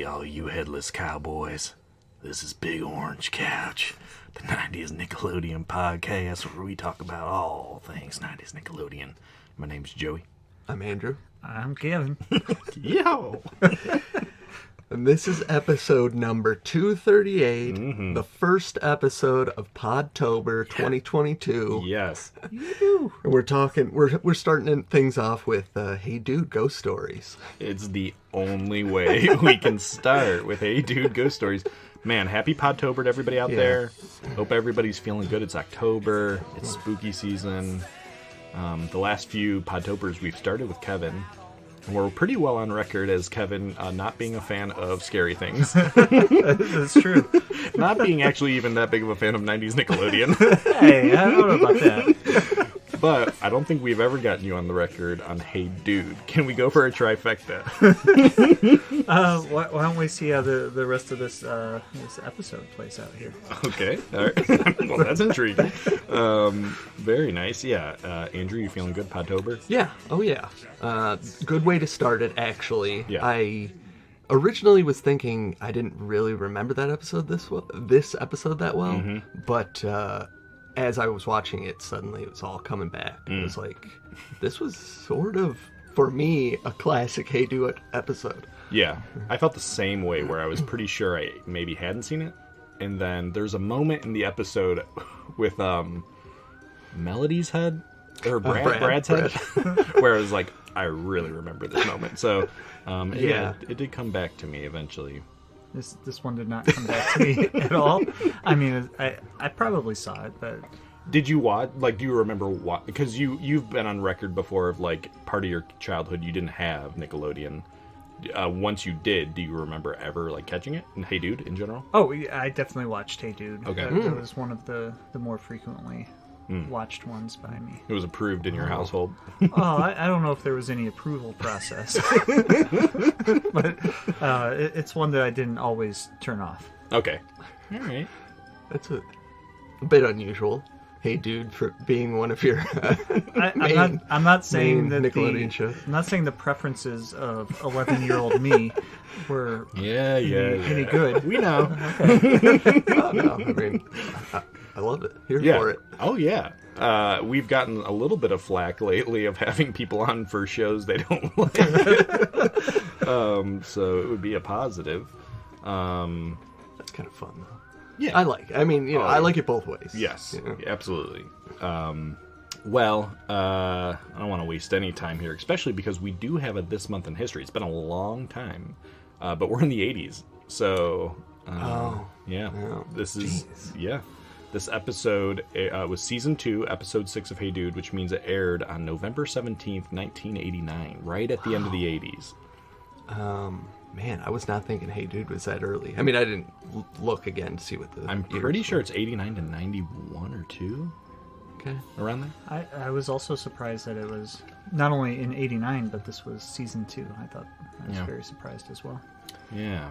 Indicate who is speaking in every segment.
Speaker 1: all you headless cowboys. This is Big Orange Couch, the 90s Nickelodeon podcast where we talk about all things 90s Nickelodeon. My name's Joey.
Speaker 2: I'm Andrew.
Speaker 3: I'm Kevin.
Speaker 1: Yo!
Speaker 2: And this is episode number 238, the first episode of Podtober 2022.
Speaker 1: Yes.
Speaker 2: And we're starting things off with, Hey Dude, Ghost Stories.
Speaker 1: It's the only way we can start with Hey Dude, Ghost Stories. Man, happy Podtober to everybody out there. Hope everybody's feeling good. It's October. It's spooky season. The last few Podtobers we've started with Kevin. We're pretty well on record as Kevin not being a fan of scary things.
Speaker 3: That's true.
Speaker 1: Not being actually even that big of a fan of 90s Nickelodeon.
Speaker 3: Hey, I don't know about that.
Speaker 1: But I don't think we've ever gotten you on the record on Hey Dude. Can we go for a trifecta?
Speaker 3: Why don't we see how the rest of this episode plays out here?
Speaker 1: Okay. All right. Well, that's intriguing. Very nice. Yeah. Andrew, you feeling good, Podtober?
Speaker 2: Yeah. Oh, yeah. Good way to start it, actually.
Speaker 1: Yeah.
Speaker 2: I originally was thinking I didn't really remember that episode this episode that well, but as I was watching it, suddenly it was all coming back. It was like, this was sort of, for me, a classic Hey Dude episode.
Speaker 1: Yeah. I felt the same way where I was pretty sure I maybe hadn't seen it. And then there's a moment in the episode with Melody's head, or Brad's head, where I was like, I really remember this moment. So, it did come back to me eventually.
Speaker 3: This one did not come back to me at all. I mean, I probably saw it, but...
Speaker 1: Did you watch, do you remember what, because you've been on record before of, part of your childhood you didn't have Nickelodeon. Once you did, do you remember ever, catching it? And Hey Dude, in general?
Speaker 3: Oh, yeah, I definitely watched Hey Dude.
Speaker 1: Okay.
Speaker 3: That was one of the more frequently watched ones by me.
Speaker 1: It was approved in your household?
Speaker 3: Oh, I don't know if there was any approval process. But it's one that I didn't always turn off.
Speaker 1: Okay. All right.
Speaker 2: That's a bit unusual. Hey Dude, for being one of your
Speaker 3: I'm not saying that
Speaker 2: Nickelodeon shows.
Speaker 3: I'm not saying the preferences of 11-year-old me were any good.
Speaker 1: We know.
Speaker 3: Okay.
Speaker 2: No, I mean, I love it. Here for it.
Speaker 1: Oh, yeah. We've gotten a little bit of flack lately of having people on for shows they don't like. So it would be a positive.
Speaker 2: That's kind of fun, though.
Speaker 1: Yeah.
Speaker 2: I like it both ways.
Speaker 1: Yes,
Speaker 2: you know?
Speaker 1: absolutely. I don't want to waste any time here, especially because we do have a This Month in History. It's been a long time, but we're in the 80s. So, This episode was Season 2, Episode 6 of Hey Dude, which means it aired on November 17th, 1989, right at the end of the 80s.
Speaker 2: Man, I was not thinking Hey Dude was that early. I mean, I didn't look again to see what the...
Speaker 1: I'm pretty sure it's 89 to 91 or 2.
Speaker 2: Okay.
Speaker 1: Around there?
Speaker 3: I was also surprised that it was not only in 89, but this was Season 2. I was very surprised as well.
Speaker 1: Yeah.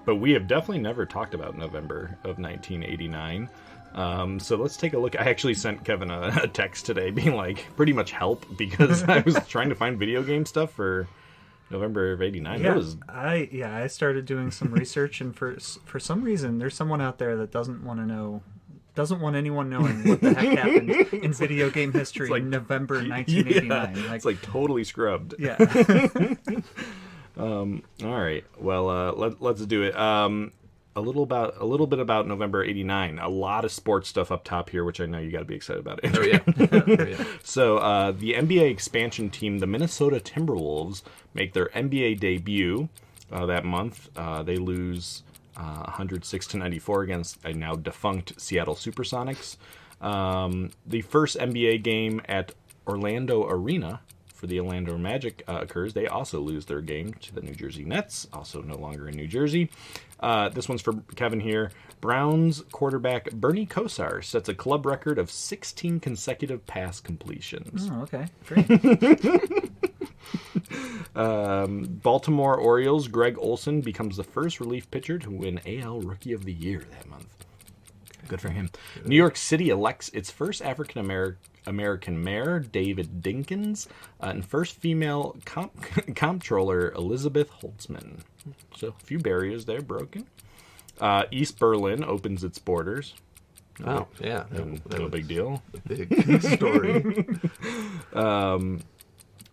Speaker 1: But we have definitely never talked about November of 1989. So let's take a look. I actually sent Kevin a text today being like, pretty much help, because I was trying to find video game stuff for November of 89.
Speaker 3: Yeah, I started doing some research, and for some reason, there's someone out there that doesn't want anyone knowing what the heck happened in video game history in November 1989.
Speaker 1: Yeah, it's totally scrubbed.
Speaker 3: Yeah.
Speaker 1: All right. Well, let's do it. A little bit about November '89. A lot of sports stuff up top here, which I know you got to be excited about.
Speaker 2: Oh yeah.
Speaker 1: So the NBA expansion team, the Minnesota Timberwolves, make their NBA debut that month. They lose 106-94 against a now defunct Seattle SuperSonics. The first NBA game at Orlando Arena for the Orlando Magic occurs. They also lose their game to the New Jersey Nets, also no longer in New Jersey. This one's for Kevin here. Browns quarterback Bernie Kosar sets a club record of 16 consecutive pass completions.
Speaker 3: Oh, okay. Great.
Speaker 1: Baltimore Orioles Greg Olson becomes the first relief pitcher to win AL Rookie of the Year that month. Good for him. New York City elects its first African-American mayor, David Dinkins, and first female comptroller, Elizabeth Holtzman. So a few barriers there broken. East Berlin opens its borders.
Speaker 2: Oh, yeah.
Speaker 1: No big deal.
Speaker 2: A big story.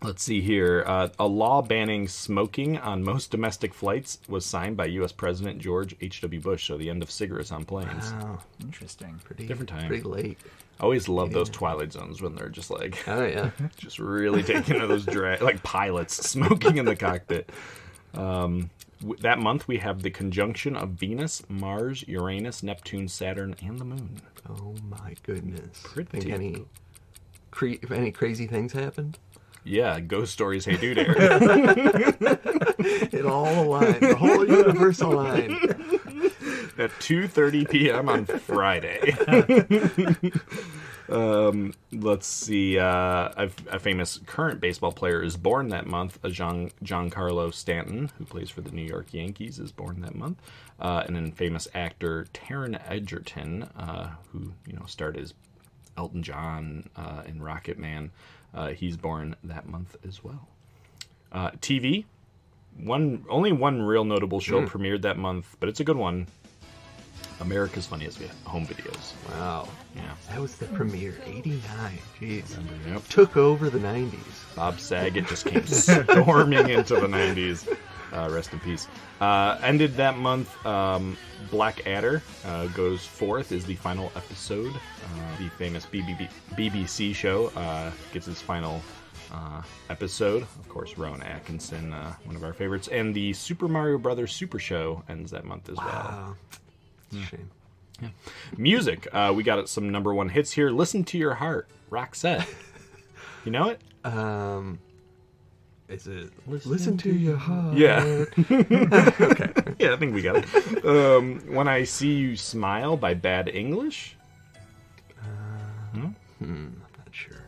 Speaker 1: Let's see here. A law banning smoking on most domestic flights was signed by U.S. President George H.W. Bush, so the end of cigarettes on planes.
Speaker 2: Wow.
Speaker 3: Interesting.
Speaker 1: Different time.
Speaker 2: Pretty late.
Speaker 1: I always love those Twilight Zones when they're just like...
Speaker 2: Oh, yeah.
Speaker 1: just really taking into those like pilots smoking in the cockpit. That month we have the conjunction of Venus, Mars, Uranus, Neptune, Saturn, and the Moon.
Speaker 2: Oh, my goodness.
Speaker 1: Pretty.
Speaker 2: Think any crazy things happened?
Speaker 1: Yeah, ghost stories, hey dude, Eric.
Speaker 2: It all aligned. The whole universe aligned.
Speaker 1: At 2:30 p.m. on Friday. Let's see. A famous current baseball player is born that month. Giancarlo Stanton, who plays for the New York Yankees, is born that month. And then famous actor Taron Egerton, who starred as Elton John in Rocket Man. He's born that month as well. TV, only one real notable show premiered that month, but it's a good one. America's Funniest Home Videos.
Speaker 2: Wow.
Speaker 1: Yeah.
Speaker 2: That was the premiere, 89. Jeez.
Speaker 1: Yep.
Speaker 2: Took over the 90s.
Speaker 1: Bob Saget just came storming into the 90s. Rest in peace. Ended that month, Black Adder goes forth, is the final episode. The famous BBC show gets its final episode. Of course, Rowan Atkinson, one of our favorites. And the Super Mario Brothers Super Show ends that month as well.
Speaker 2: It's a shame.
Speaker 1: Yeah. Music. We got some number one hits here. Listen to Your Heart, Roxette. You know it?
Speaker 2: Is it Listen to Your Heart?
Speaker 1: Yeah.
Speaker 2: Okay.
Speaker 1: Yeah, I think we got it. When I See You Smile by Bad English.
Speaker 2: I'm not sure.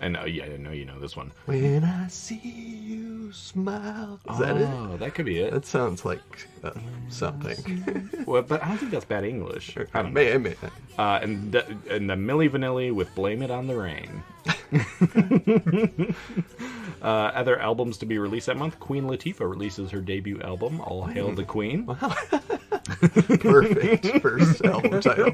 Speaker 1: And I know you know this one.
Speaker 2: When I see you smile. Is that it?
Speaker 1: Oh, that could be it.
Speaker 2: That sounds like something.
Speaker 1: Well, but I don't think that's Bad English. I don't know.
Speaker 2: Maybe.
Speaker 1: And the Milli Vanilli with Blame It on the Rain. Other albums to be released that month. Queen Latifah releases her debut album, All Hail the Queen.
Speaker 2: Wow. Perfect first album title.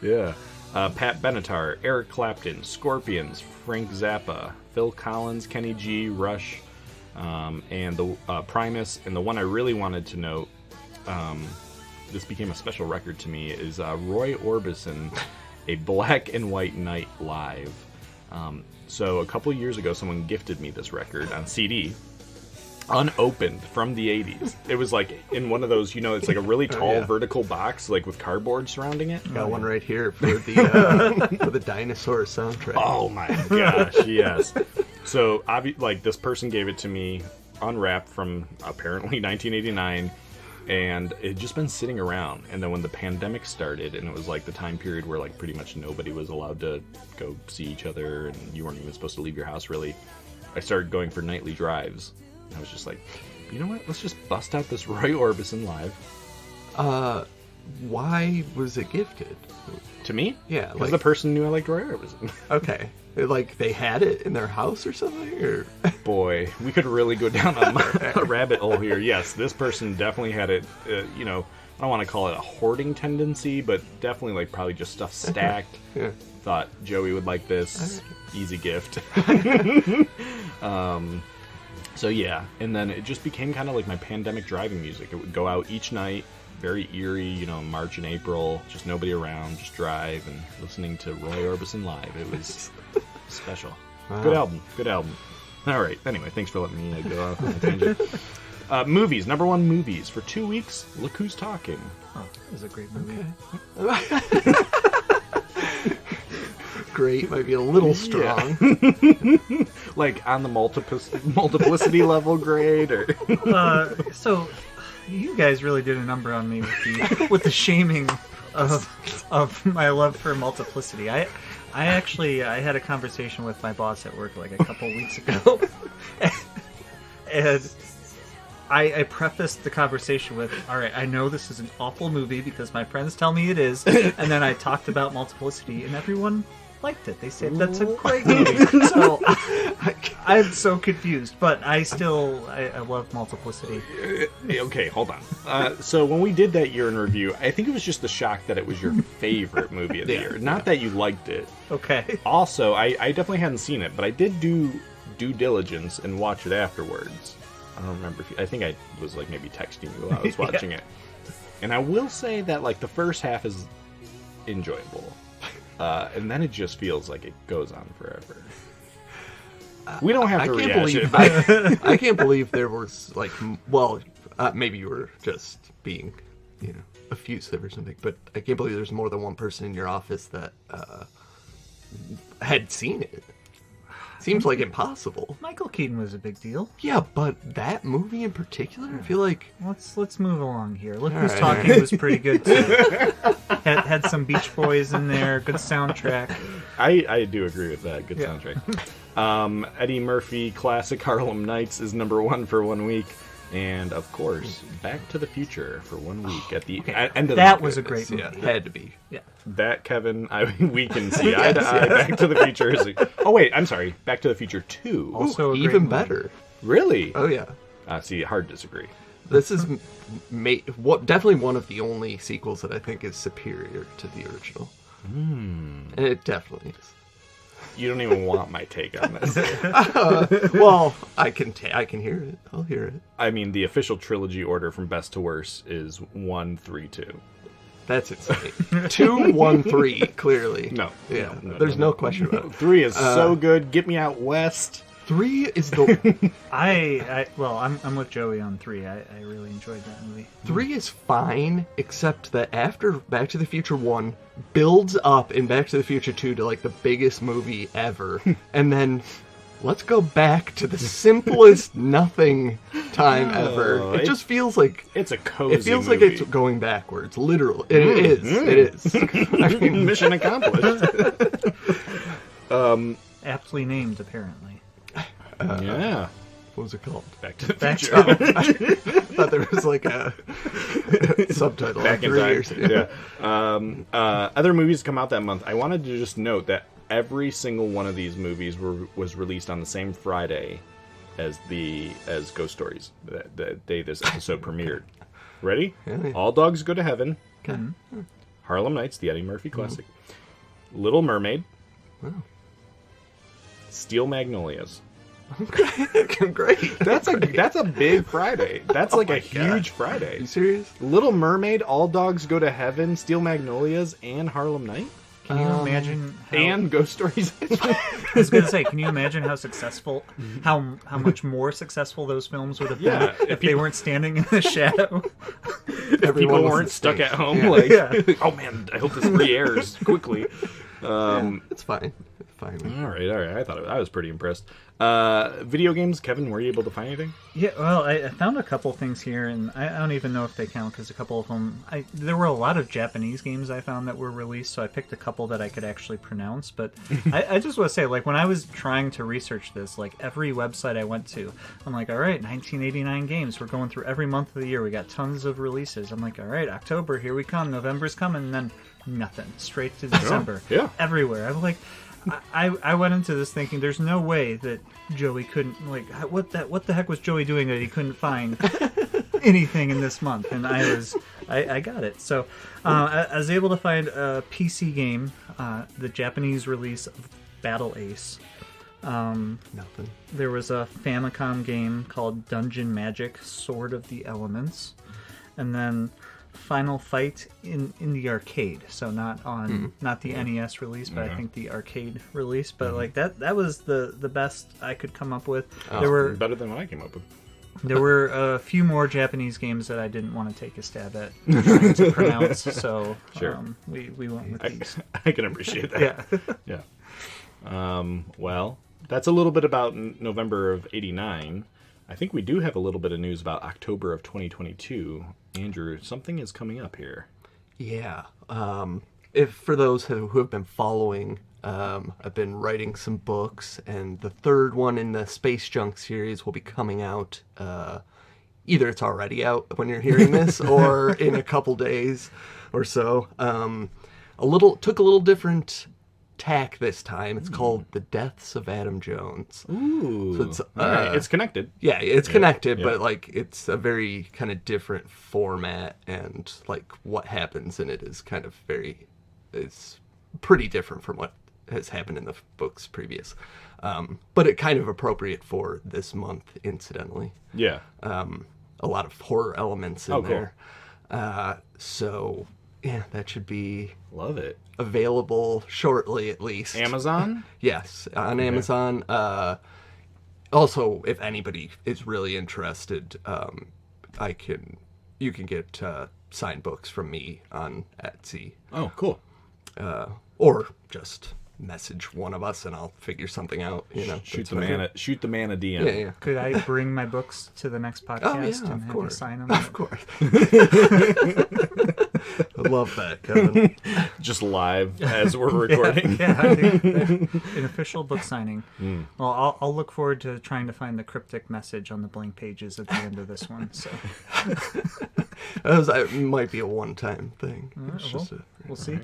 Speaker 1: Yeah. Pat Benatar, Eric Clapton, Scorpions, Frank Zappa, Phil Collins, Kenny G, Rush, and the Primus. And the one I really wanted to note, this became a special record to me, is Roy Orbison, A Black and White Night Live. So a couple years ago, someone gifted me this record on CD, unopened, from the 80s. It was like in one of those, it's like a really tall vertical box, like with cardboard surrounding it.
Speaker 2: Got one right here for the dinosaur soundtrack.
Speaker 1: Oh my gosh, yes. So this person gave it to me unwrapped from apparently 1989, and it had just been sitting around. And then when the pandemic started, and it was like the time period where like pretty much nobody was allowed to go see each other, and you weren't even supposed to leave your house really, I started going for nightly drives. I was just like, you know what? Let's just bust out this Roy Orbison live.
Speaker 2: Why was it gifted?
Speaker 1: To me?
Speaker 2: Yeah.
Speaker 1: Because the person knew I liked Roy Orbison.
Speaker 2: Okay. Like they had it in their house or something? Or
Speaker 1: Boy, we could really go down a rabbit hole here. Yes, this person definitely had it, I don't want to call it a hoarding tendency, but definitely like probably just stuff stacked.
Speaker 2: Yeah.
Speaker 1: Thought Joey would like this. Easy gift. So yeah, and then it just became kind of like my pandemic driving music. It would go out each night, very eerie, March and April, just nobody around, just drive and listening to Roy Orbison live. It was special. Wow. Good album. All right, anyway, thanks for letting me go off on a tangent. Movies, number one movies. For 2 weeks, Look Who's Talking.
Speaker 3: Oh, that was a great movie.
Speaker 2: Okay. Great might be a little strong.
Speaker 1: Yeah. Like on the multiplicity level grade, or
Speaker 3: so you guys really did a number on me with the shaming of my love for multiplicity. I had a conversation with my boss at work like a couple weeks ago, and I prefaced the conversation with, all right, I know this is an awful movie because my friends tell me it is, and then I talked about Multiplicity, and everyone liked it. They said that's a great movie. So I'm so confused, but I love Multiplicity.
Speaker 1: Okay, hold on. So when we did that year in review, I think it was just the shock that it was your favorite movie of the year, not that you liked it.
Speaker 3: Okay.
Speaker 1: Also, I definitely hadn't seen it, but I did do due diligence and watch it afterwards. I don't remember I think I was like maybe texting you while I was watching it. And I will say that like the first half is enjoyable. And then it just feels like it goes on forever. We don't have to rehash it.
Speaker 2: I can't believe there was like, maybe you were just being, effusive or something, but I can't believe there's more than one person in your office that had seen it. Seems like impossible.
Speaker 3: Michael Keaton was a big deal.
Speaker 2: Yeah, but that movie in particular, I feel like...
Speaker 3: Let's move along here. Look Who's Talking was pretty good, too. had some Beach Boys in there, good soundtrack.
Speaker 1: I do agree with that, good soundtrack. Eddie Murphy classic Harlem Nights is number 1 for 1 week. And, of course, Back to the Future for 1 week at the end of
Speaker 3: that was a great movie.
Speaker 2: Yeah, had to be.
Speaker 3: Yeah.
Speaker 1: That, Kevin, we can see eye to eye. Back to the Future is... Oh, wait, I'm sorry. Back to the Future 2.
Speaker 3: Also
Speaker 2: even better.
Speaker 1: Really?
Speaker 2: Oh, yeah.
Speaker 1: See, hard to disagree.
Speaker 2: This is definitely one of the only sequels that I think is superior to the original. And it definitely is.
Speaker 1: You don't even want my take on this.
Speaker 2: Well, I can hear it. I'll hear it.
Speaker 1: I mean, the official trilogy order from best to worst is 1, 3, 2.
Speaker 2: That's insane. 2, 1, 3, clearly.
Speaker 1: No.
Speaker 2: Yeah. There's no question about it.
Speaker 1: 3 is so good. Get me out west.
Speaker 2: 3 is the...
Speaker 3: I'm with Joey on 3. I really enjoyed that movie.
Speaker 2: 3 is fine, except that after Back to the Future 1 builds up in Back to the Future 2 to like the biggest movie ever, and then let's go back to the simplest nothing time ever. It just feels like
Speaker 1: it's a cozy.
Speaker 2: It feels
Speaker 1: movie.
Speaker 2: like it's going backwards. Literally, it is. It is.
Speaker 1: I mean, mission accomplished.
Speaker 3: Aptly named, apparently.
Speaker 1: Yeah.
Speaker 2: What was it called?
Speaker 1: Back to the Future.
Speaker 2: I thought there was like a subtitle.
Speaker 1: Back in time. Yeah. Other movies come out that month. I wanted to just note that every single one of these movies was released on the same Friday as Ghost Stories, the day this episode premiered. Ready?
Speaker 2: Yeah.
Speaker 1: All Dogs Go to Heaven.
Speaker 2: Okay.
Speaker 1: Harlem Nights, the Eddie Murphy classic. Little Mermaid.
Speaker 2: Wow.
Speaker 1: Steel Magnolias.
Speaker 2: Great.
Speaker 1: That's a big Friday. That's like a huge Friday.
Speaker 2: Are you serious?
Speaker 1: Little Mermaid, All Dogs Go to Heaven, Steel Magnolias, and Harlem Night.
Speaker 3: Can you imagine?
Speaker 1: And Ghost Stories.
Speaker 3: I was going to say, can you imagine how successful, how much more successful those films would have been if they weren't standing in the shadow?
Speaker 1: If people weren't stuck at home, oh man, I hope this re-airs quickly.
Speaker 2: It's fine. All
Speaker 1: right. I was pretty impressed. Video games, Kevin, were you able to find anything?
Speaker 3: Yeah, well, I found a couple things here, and I don't even know if they count because a couple of them. There were a lot of Japanese games I found that were released, so I picked a couple that I could actually pronounce. But I just want to say, like, when I was trying to research this, like every website I went to, I'm like, all right, 1989 games. We're going through every month of the year. We got tons of releases. I'm like, all right, October, here we come. November's coming, and then nothing. Straight to December.
Speaker 1: Yeah.
Speaker 3: Everywhere. I'm like. I went into this thinking there's no way that Joey couldn't, like, what the heck was Joey doing that he couldn't find anything in this month? And I got it. So I was able to find a PC game, the Japanese release of Battle Ace.
Speaker 2: Nothing.
Speaker 3: There was a Famicom game called Dungeon Magic: Sword of the Elements, and then Final Fight in the arcade, so not the NES release, but I think the arcade release. But like that was the best I could come up with. There were
Speaker 1: better than what I came up with.
Speaker 3: There were a few more Japanese games that I didn't want to take a stab at trying to pronounce, so we went with these.
Speaker 1: I can appreciate that. Yeah. Well, that's a little bit about November of '89. I think we do have a little bit of news about October of 2022. Andrew, something is coming up here.
Speaker 2: Yeah. If for those who have been following, I've been writing some books, and the third one in the Space Junk series will be coming out either it's already out when you're hearing this, or in a couple days or so. Took a little different tack this time. It's called The Deaths of Adam Jones.
Speaker 1: Ooh.
Speaker 2: So it's,
Speaker 1: all right. It's connected.
Speaker 2: Yeah, it's connected,
Speaker 1: yeah.
Speaker 2: but like it's a very kind of different format, and like what happens in it is kind of it's pretty different from what has happened in the books previous. But it kind of appropriate for this month, incidentally.
Speaker 1: Yeah.
Speaker 2: A lot of horror elements in
Speaker 1: cool.
Speaker 2: there. So yeah, that should be
Speaker 1: Love it.
Speaker 2: available shortly, at least.
Speaker 1: Amazon?
Speaker 2: Yes, on Amazon. Also, if anybody is really interested, you can get signed books from me on Etsy,
Speaker 1: Oh, cool.
Speaker 2: or just message one of us and I'll figure something out.
Speaker 1: Shoot the man a DM.
Speaker 2: Yeah, yeah.
Speaker 3: Could I bring my books to the next podcast
Speaker 2: yeah,
Speaker 3: and
Speaker 2: of
Speaker 3: have
Speaker 2: course.
Speaker 3: you sign them?
Speaker 2: Of course. I love that, Kevin.
Speaker 1: Just live as we're recording.
Speaker 3: Yeah, I think an official book signing. Well, I'll look forward to trying to find the cryptic message on the blank pages at the end of this one. So
Speaker 2: It might be a one-time thing.
Speaker 3: we'll see.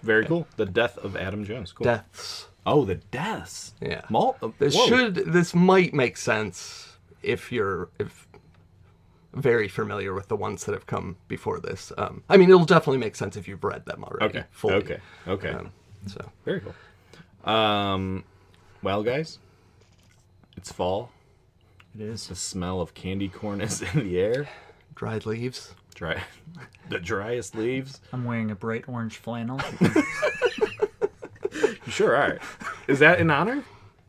Speaker 1: Very cool. The Death of Adam Jones. Cool.
Speaker 2: Deaths.
Speaker 1: Oh, the deaths.
Speaker 2: Yeah.
Speaker 1: Whoa.
Speaker 2: This might make sense if you're very familiar with the ones that have come before this. I mean, it'll definitely make sense if you've read them already.
Speaker 1: Okay.
Speaker 2: Fully.
Speaker 1: Okay.
Speaker 2: So
Speaker 1: Very cool. Well, guys, it's fall.
Speaker 3: It is.
Speaker 1: The smell of candy corn is in the air.
Speaker 2: dried leaves.
Speaker 1: The driest leaves.
Speaker 3: I'm wearing a bright orange flannel.
Speaker 1: You sure are. Is that in honor?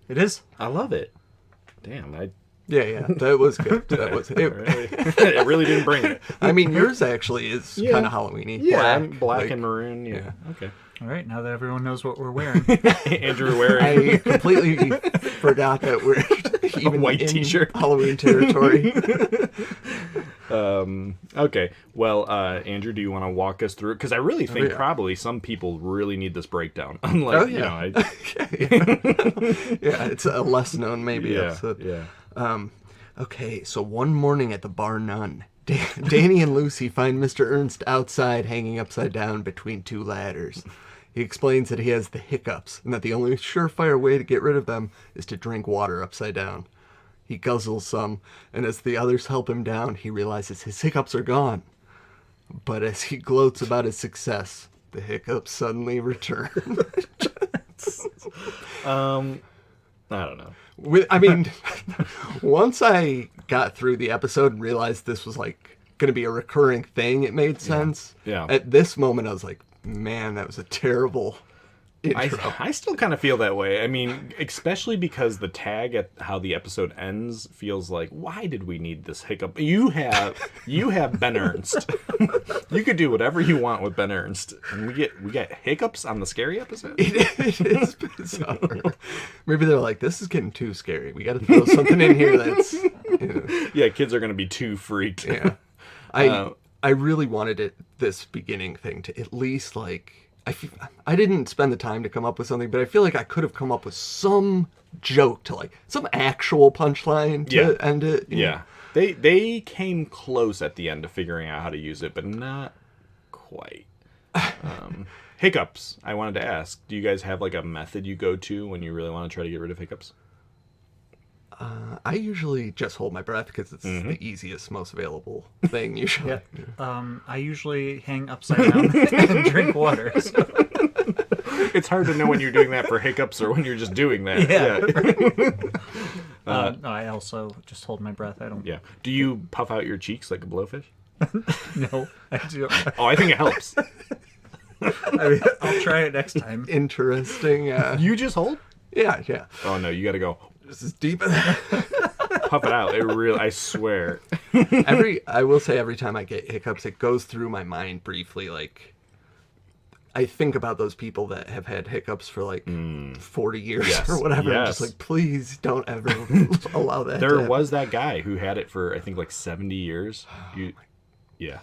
Speaker 3: It is.
Speaker 1: I love it. Damn,
Speaker 2: Yeah, that was good. That was it.
Speaker 1: it really didn't bring it.
Speaker 2: I mean, yours actually is
Speaker 1: Yeah.
Speaker 2: kind of Halloweeny.
Speaker 1: Yeah, black
Speaker 2: like-
Speaker 1: and maroon. Yeah. Okay.
Speaker 3: All right, now that everyone knows what we're wearing.
Speaker 1: Andrew wearing
Speaker 2: I completely forgot that we're even
Speaker 1: white
Speaker 2: in
Speaker 1: t-shirt.
Speaker 2: Halloween territory.
Speaker 1: Okay. Well, Andrew, do you want to walk us through it? Because I really think
Speaker 2: yeah.
Speaker 1: probably some people really need this breakdown. Unlike,
Speaker 2: yeah. Yeah, it's a less known maybe
Speaker 1: Yeah.
Speaker 2: episode.
Speaker 1: Yeah.
Speaker 2: Okay, so one morning at the Bar None, Danny and Lucy find Mr. Ernst outside hanging upside down between two ladders. He explains that he has the hiccups and that the only surefire way to get rid of them is to drink water upside down. He guzzles some, and as the others help him down, he realizes his hiccups are gone. But as he gloats about his success, the hiccups suddenly return.
Speaker 1: I don't know.
Speaker 2: I mean, once I got through the episode and realized this was like going to be a recurring thing, it made sense.
Speaker 1: Yeah.
Speaker 2: At this moment, I was like, man, that was a terrible intro.
Speaker 1: I still kind of feel that way. I mean, especially because the tag at how the episode ends feels like, why did we need this hiccup? You have Ben Ernst. You could do whatever you want with Ben Ernst, and we get hiccups on the scary episode.
Speaker 2: It is bizarre. Maybe they're like, this is getting too scary. We got to throw something in here that's...
Speaker 1: Yeah, kids are gonna be too freaked.
Speaker 2: Yeah. I really wanted this beginning thing to at least like... I didn't spend the time to come up with something, but I feel like I could have come up with some joke to like some actual punchline to end it.
Speaker 1: Yeah. They came close at the end to figuring out how to use it, but not quite. Hiccups. I wanted to ask, do you guys have like a method you go to when you really want to try to get rid of hiccups?
Speaker 2: I usually just hold my breath because it's the easiest, most available thing usually.
Speaker 3: I usually hang upside down and drink water. So.
Speaker 1: It's hard to know when you're doing that for hiccups or when you're just doing that.
Speaker 3: Yeah. I also just hold my breath. I don't.
Speaker 1: Yeah. Do you puff out your cheeks like a blowfish?
Speaker 3: No, I do.
Speaker 1: Oh, I think it helps.
Speaker 3: I mean, I'll try it next time.
Speaker 2: Interesting.
Speaker 1: You just hold?
Speaker 2: Yeah.
Speaker 1: Oh no, you got to go.
Speaker 2: This is deep.
Speaker 1: Puff it out. It really, I swear.
Speaker 2: I will say every time I get hiccups, it goes through my mind briefly. Like, I think about those people that have had hiccups for like 40 years or whatever. I'm just like, please don't ever allow that.
Speaker 1: There was that guy who had it for, I think, like 70 years. Yeah.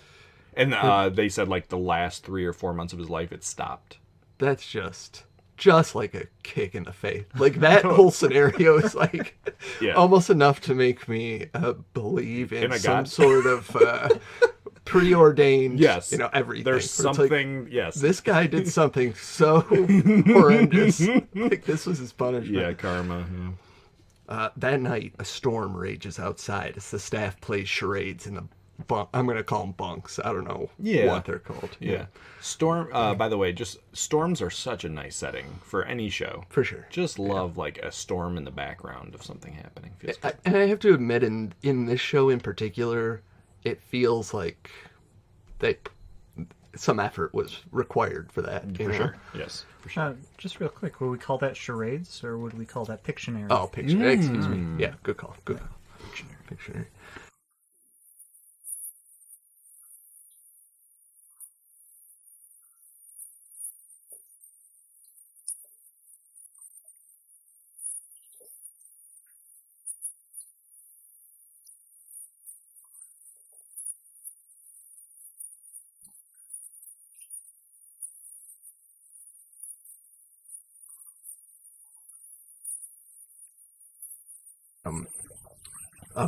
Speaker 1: And they said like the last 3 or 4 months of his life, it stopped.
Speaker 2: That's just just like a kick in the face. Like that whole scenario is like almost enough to make me believe in some sort of preordained, everything.
Speaker 1: There's something,
Speaker 2: like, this guy did something so horrendous. Like this was his punishment.
Speaker 1: Yeah, karma. Yeah.
Speaker 2: That night, a storm rages outside as the staff plays charades in the I'm going to call them bunks. I don't know what they're called.
Speaker 1: Yeah. Storm, by the way, just storms are such a nice setting for any show.
Speaker 2: For sure.
Speaker 1: Just love like a storm in the background of something happening. Feels good.
Speaker 2: And I have to admit, in this show in particular, it feels like that some effort was required for that.
Speaker 1: For sure. Yes, for sure.
Speaker 3: Just real quick, would we call that charades or would we call that Pictionary?
Speaker 2: Oh, Pictionary. Excuse me. Yeah, good call. Good call. Pictionary.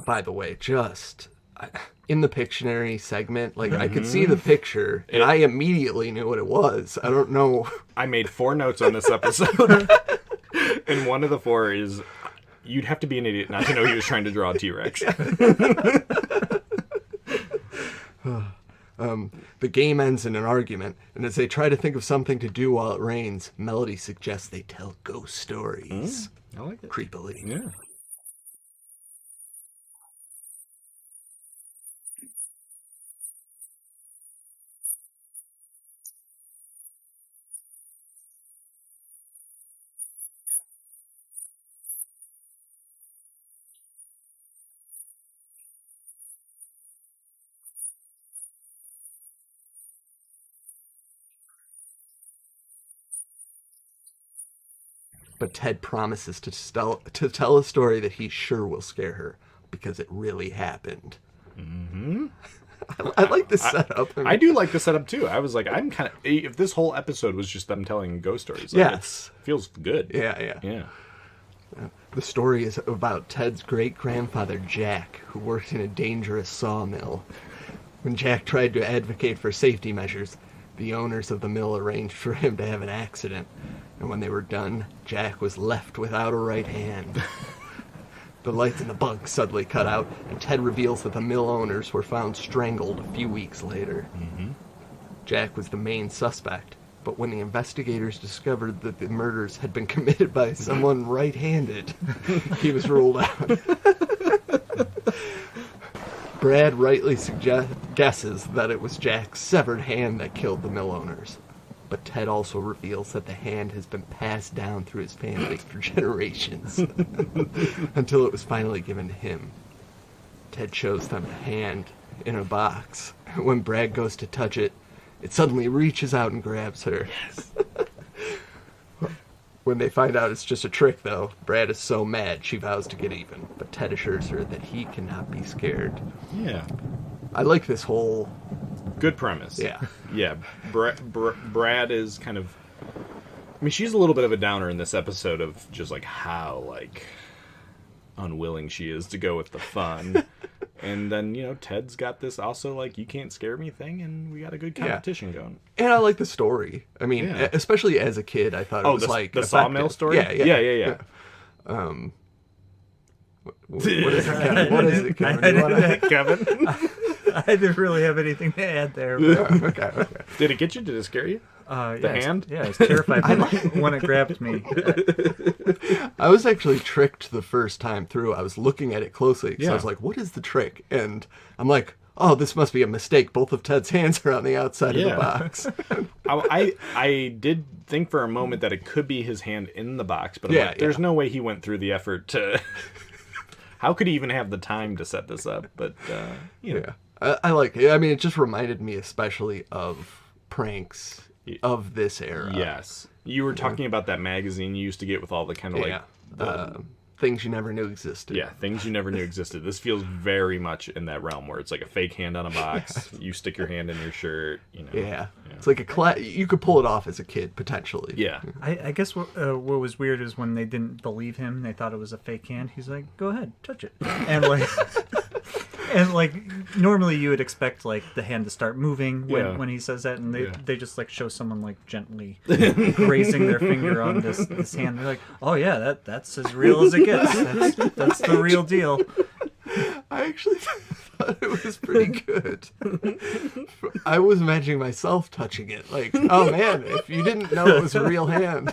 Speaker 2: By the way, in the Pictionary segment, like I could see the picture and I immediately knew what it was. I don't know.
Speaker 1: I made 4 notes on this episode, and one of the 4 is you'd have to be an idiot not to know he was trying to draw a T-Rex.
Speaker 2: The game ends in an argument, and as they try to think of something to do while it rains, Melody suggests they tell ghost stories.
Speaker 1: I like it.
Speaker 2: Creepily.
Speaker 1: Yeah.
Speaker 2: But Ted promises to tell a story that he's sure will scare her because it really happened.
Speaker 1: Mm-hmm.
Speaker 2: I like this setup.
Speaker 1: I do like the setup too. I was like, I'm kind of, if this whole episode was just them telling ghost stories, like,
Speaker 2: yes,
Speaker 1: it feels good.
Speaker 2: Yeah. The story is about Ted's great-grandfather, Jack, who worked in a dangerous sawmill. When Jack tried to advocate for safety measures, the owners of the mill arranged for him to have an accident. And when they were done, Jack was left without a right hand. The lights in the bunk suddenly cut out, and Ted reveals that the mill owners were found strangled a few weeks later.
Speaker 1: Mm-hmm.
Speaker 2: Jack was the main suspect, but when the investigators discovered that the murders had been committed by someone right-handed, he was ruled out. Brad rightly guesses that it was Jack's severed hand that killed the mill owners. But Ted also reveals that the hand has been passed down through his family for generations, until it was finally given to him. Ted shows them a hand in a box. When Brad goes to touch it, it suddenly reaches out and grabs her.
Speaker 1: Yes.
Speaker 2: When they find out it's just a trick, though, Brad is so mad she vows to get even, but Ted assures her that he cannot be scared.
Speaker 1: Yeah.
Speaker 2: I like this whole...
Speaker 1: Good premise.
Speaker 2: Yeah.
Speaker 1: Yeah. Brad is kind of... I mean, she's a little bit of a downer in this episode of just, like, how, like, unwilling she is to go with the fun. And then, Ted's got this also, like, you can't scare me thing, and we got a good competition going.
Speaker 2: And I like the story. I mean, especially as a kid, I thought it was, like...
Speaker 1: the sawmill story?
Speaker 2: Yeah. What is it, Kevin? What is it, Kevin?
Speaker 1: Kevin?
Speaker 3: I didn't really have anything to add there.
Speaker 2: But... Okay.
Speaker 1: Did it get you? Did it scare you? The hand?
Speaker 3: Yeah, I was terrified when it grabbed me.
Speaker 2: I was actually tricked the first time through. I was looking at it closely because I was like, what is the trick? And I'm like, oh, this must be a mistake. Both of Ted's hands are on the outside of the box.
Speaker 1: I did think for a moment that it could be his hand in the box, but I'm like, there's no way he went through the effort to... How could he even have the time to set this up? But,
Speaker 2: Yeah. I like it. I mean, it just reminded me especially of pranks of this era.
Speaker 1: Yes. You were talking about that magazine you used to get with all the kind of
Speaker 2: things you never knew existed.
Speaker 1: Yeah, things you never knew existed. This feels very much in that realm where it's like a fake hand on a box. You stick your hand in your shirt.
Speaker 2: Yeah. It's like you could pull it off as a kid potentially.
Speaker 1: Yeah.
Speaker 3: I guess what was weird is when they didn't believe him, they thought it was a fake hand. He's like, "Go ahead, touch it," and like normally you would expect like the hand to start moving when he says that, and they just like show someone like gently grazing their finger on this hand. They're like, "Oh yeah, that's as real as it gets. That's the real deal."
Speaker 2: I actually thought it was pretty good. I was imagining myself touching it. Like, oh man, if you didn't know it was a real hand.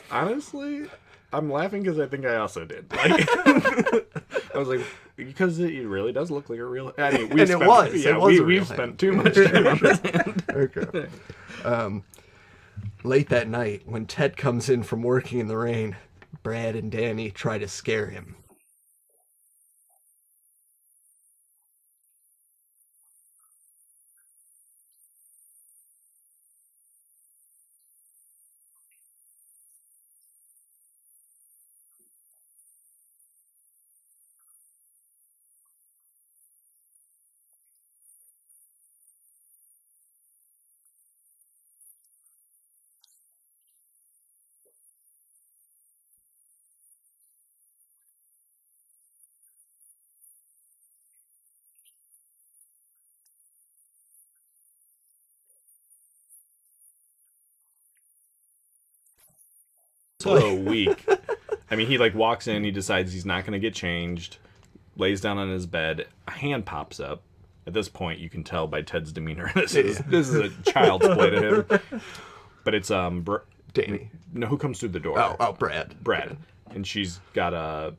Speaker 1: Honestly, I'm laughing because I think I also did. Like, I was like, because it really does look like a real. I mean, we've spent too much time on this hand.
Speaker 2: Okay. Late that night, when Ted comes in from working in the rain, Brad and Danny try to scare him.
Speaker 1: So weak. I mean, he like walks in, he decides he's not going to get changed, lays down on his bed, a hand pops up. At this point, you can tell by Ted's demeanor this is a child's play to him. But it's
Speaker 2: Danny.
Speaker 1: No, who comes through the door?
Speaker 2: Oh, Brad.
Speaker 1: And she's got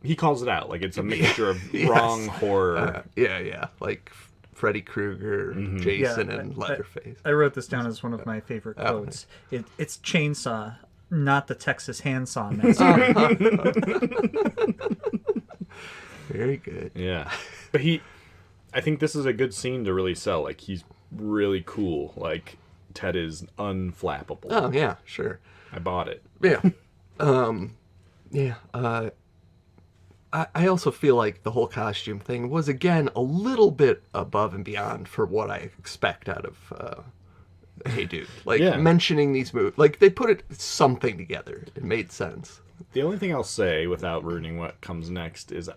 Speaker 1: he calls it out like it's a mixture of wrong horror.
Speaker 2: Like Freddy Krueger, Jason, and Leatherface.
Speaker 3: I wrote this down as one of my favorite quotes. It's Chainsaw, not the Texas Handsaw Massacre.
Speaker 2: Very good.
Speaker 1: Yeah. But I think this is a good scene to really sell. Like, he's really cool. Like, Ted is unflappable.
Speaker 2: Oh, yeah, sure.
Speaker 1: I bought it.
Speaker 2: Yeah. I also feel like the whole costume thing was, again, a little bit above and beyond for what I expect out of Hey Dude. Like, mentioning these movies. Like, they put something together. It made sense.
Speaker 1: The only thing I'll say, without ruining what comes next, is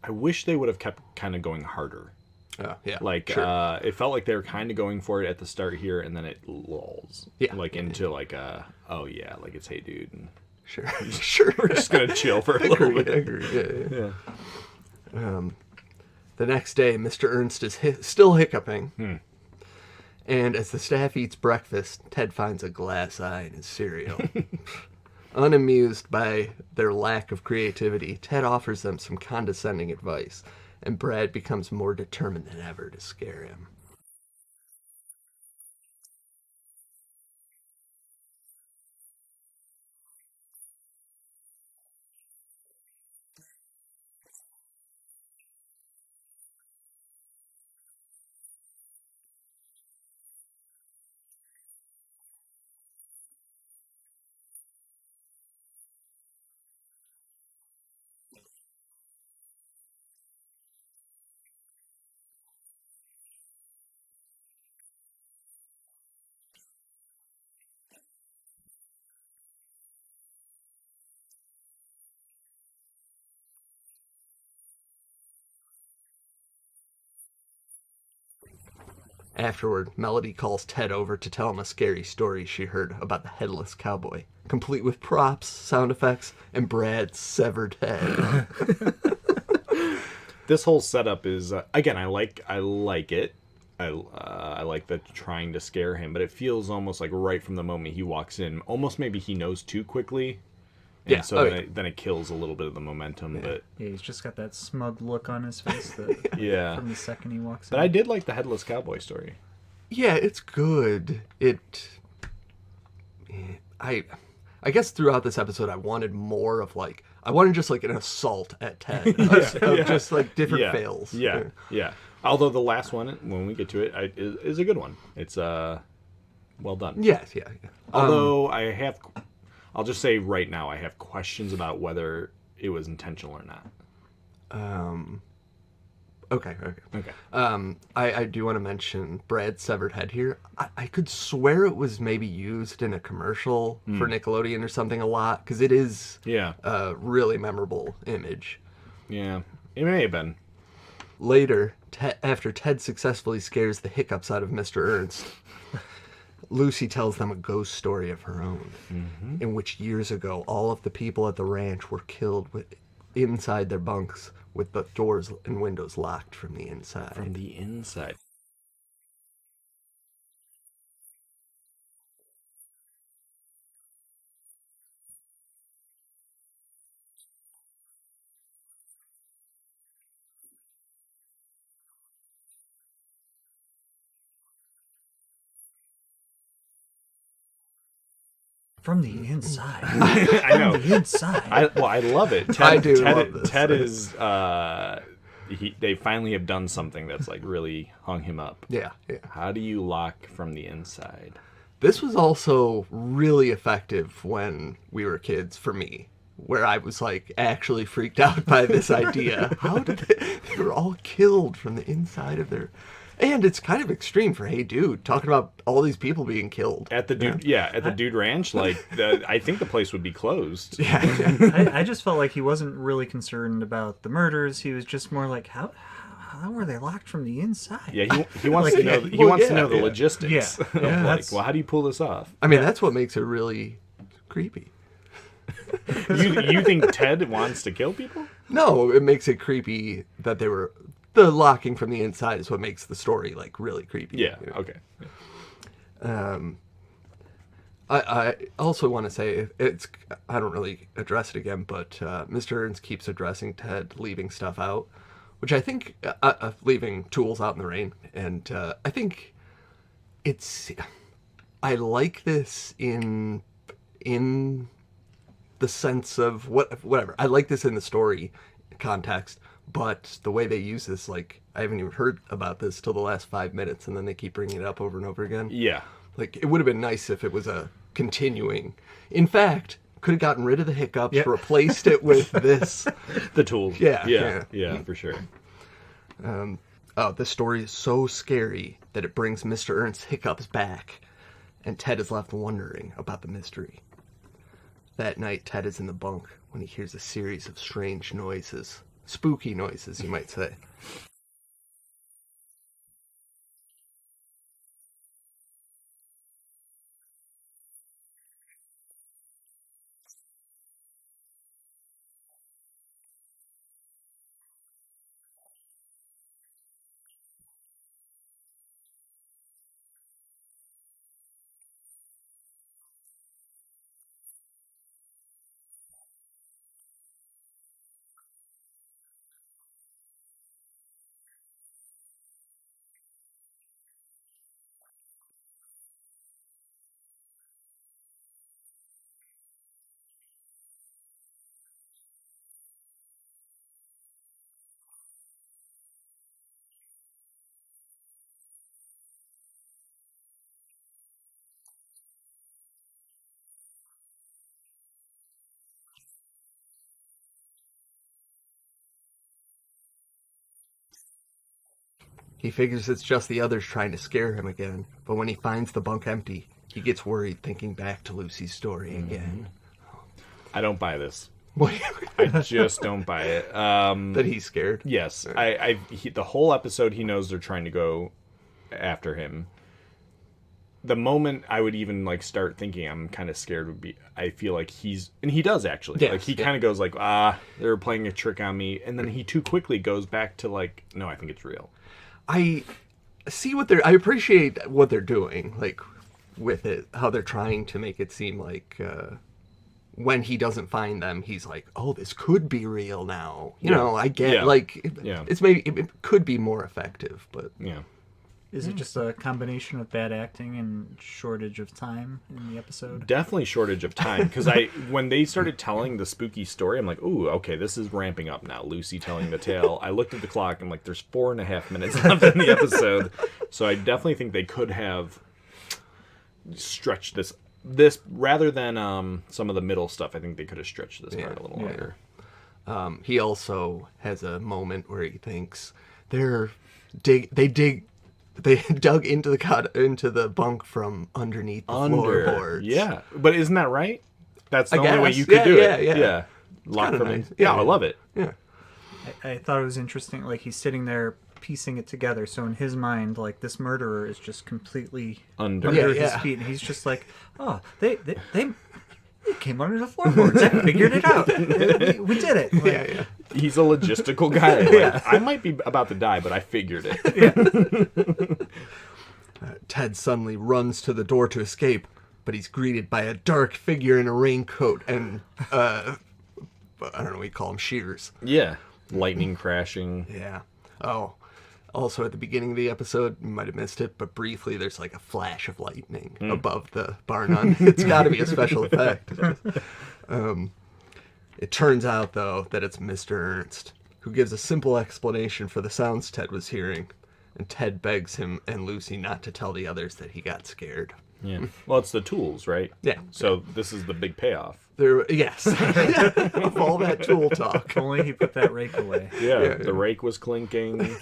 Speaker 1: I wish they would have kept kind of going harder. Like, sure. It felt like they were kind of going for it at the start here, and then it lulls. Yeah. Like, into, like, like, it's Hey Dude. And
Speaker 2: Sure.
Speaker 1: We're just going to chill for a little bit.
Speaker 2: I agree. Yeah. The next day, Mr. Ernst is still hiccuping. And as the staff eats breakfast, Ted finds a glass eye in his cereal. Unamused by their lack of creativity, Ted offers them some condescending advice, and Brad becomes more determined than ever to scare him. Afterward, Melody calls Ted over to tell him a scary story she heard about the headless cowboy, complete with props, sound effects, and Brad's severed head.
Speaker 1: This whole setup is again, I like it. I like the trying to scare him, but it feels almost like right from the moment he walks in, almost maybe he knows too quickly. And then it kills a little bit of the momentum.
Speaker 2: Yeah.
Speaker 1: But
Speaker 3: he's just got that smug look on his face that, from the second he walks in.
Speaker 1: But I did like the headless cowboy story.
Speaker 2: Yeah, it's good. I guess throughout this episode I wanted more of I wanted just an assault at Ted. Just different fails.
Speaker 1: Yeah. Although the last one, when we get to it, is a good one. It's well done.
Speaker 2: Yes, yeah.
Speaker 1: Although I I'll just say right now I have questions about whether it was intentional or not.
Speaker 2: Okay. I do want to mention Brad's severed head here. I could swear it was maybe used in a commercial for Nickelodeon or something a lot, because it is a really memorable image.
Speaker 1: Yeah, it may have been.
Speaker 2: Later, after Ted successfully scares the hiccups out of Mr. Ernst, Lucy tells them a ghost story of her own, in which years ago all of the people at the ranch were killed inside their bunks, with the doors and windows locked from the inside.
Speaker 1: From the inside.
Speaker 3: From the inside.
Speaker 1: I know.
Speaker 3: From the inside.
Speaker 1: I love it. Ted,
Speaker 2: I do love this.
Speaker 1: Ted is... they finally have done something that's like really hung him up.
Speaker 2: Yeah.
Speaker 1: How do you lock from the inside?
Speaker 2: This was also really effective when we were kids for me, where I was like actually freaked out by this idea. How did they were all killed from the inside of their... And it's kind of extreme for Hey Dude, talking about all these people being killed.
Speaker 1: At the Dude, at the Dude Ranch, like, I think the place would be closed.
Speaker 2: Yeah.
Speaker 3: I just felt like he wasn't really concerned about the murders. He was just more like, how were they locked from the inside?
Speaker 1: Yeah, he wants to know. He wants to know the logistics.
Speaker 3: Yeah.
Speaker 1: Like, well, how do you pull this off?
Speaker 2: I mean, that's what makes it really creepy.
Speaker 1: You think Ted wants to kill people?
Speaker 2: No, it makes it creepy that they were... The locking from the inside is what makes the story, like, really creepy.
Speaker 1: Yeah, okay.
Speaker 2: I also want to say, I don't really address it again, but Mr. Ernst keeps addressing Ted leaving stuff out, which I think, leaving tools out in the rain, and I think I like this in the sense of, whatever, I like this in the story context, but the way they use this, like, I haven't even heard about this till the last 5 minutes, and then they keep bringing it up over and over again.
Speaker 1: Yeah.
Speaker 2: Like, it would have been nice if it was a continuing. In fact, could have gotten rid of the hiccups, replaced it with this.
Speaker 1: The tools. Yeah, for sure.
Speaker 2: This story is so scary that it brings Mr. Ernst's hiccups back, and Ted is left wondering about the mystery. That night, Ted is in the bunk when he hears a series of strange noises. Spooky noises, you might say. He figures it's just the others trying to scare him again, but when he finds the bunk empty, he gets worried thinking back to Lucy's story again.
Speaker 1: I don't buy this. I just don't buy it.
Speaker 2: That he's scared?
Speaker 1: Yes. The whole episode he knows they're trying to go after him. The moment I would even like start thinking I'm kind of scared would be, I feel like and he does actually.
Speaker 2: Yes,
Speaker 1: like he kind of goes like, they're playing a trick on me. And then he too quickly goes back to like, no, I think it's real.
Speaker 2: I appreciate what they're doing, like, with it, how they're trying to make it seem like, when he doesn't find them, he's like, oh, this could be real now. You know, I get, it's maybe, it could be more effective, but...
Speaker 1: Yeah.
Speaker 3: Is it just a combination of bad acting and shortage of time in the episode?
Speaker 1: Definitely shortage of time, because when they started telling the spooky story, I'm like, ooh, okay, this is ramping up now. Lucy telling the tale. I looked at the clock, I'm like, there's 4.5 minutes left in the episode, so I definitely think they could have stretched this this rather than some of the middle stuff, I think they could have stretched this part a little longer.
Speaker 2: He also has a moment where he thinks they dug into the bunk from underneath the floorboards.
Speaker 1: Yeah, but isn't that right? That's the
Speaker 2: I
Speaker 1: only way
Speaker 2: guess.
Speaker 1: you could do it.
Speaker 2: Yeah.
Speaker 1: Lock them in.
Speaker 2: Nice.
Speaker 1: Yeah, I love it.
Speaker 2: Yeah.
Speaker 3: I thought it was interesting. Like, he's sitting there piecing it together. So in his mind, like, this murderer is just completely under his feet, and he's just like, "Oh, they came under the floorboards. I figured it out. We did it." Like,
Speaker 1: He's a logistical guy. Like, I might be about to die, but I figured it.
Speaker 2: Ted suddenly runs to the door to escape, but he's greeted by a dark figure in a raincoat and I don't know what you call them, shears.
Speaker 1: Yeah. Lightning crashing.
Speaker 2: Yeah. Oh, also at the beginning of the episode, you might have missed it, but briefly there's like a flash of lightning above the bar nun. It's got to be a special effect. It turns out, though, that it's Mr. Ernst, who gives a simple explanation for the sounds Ted was hearing, and Ted begs him and Lucy not to tell the others that he got scared.
Speaker 1: Yeah. Well, it's the tools, right?
Speaker 2: Yeah.
Speaker 1: So this is the big payoff.
Speaker 2: Yes. Of all that tool talk.
Speaker 3: if only he put that rake away.
Speaker 1: Yeah. The rake was clinking.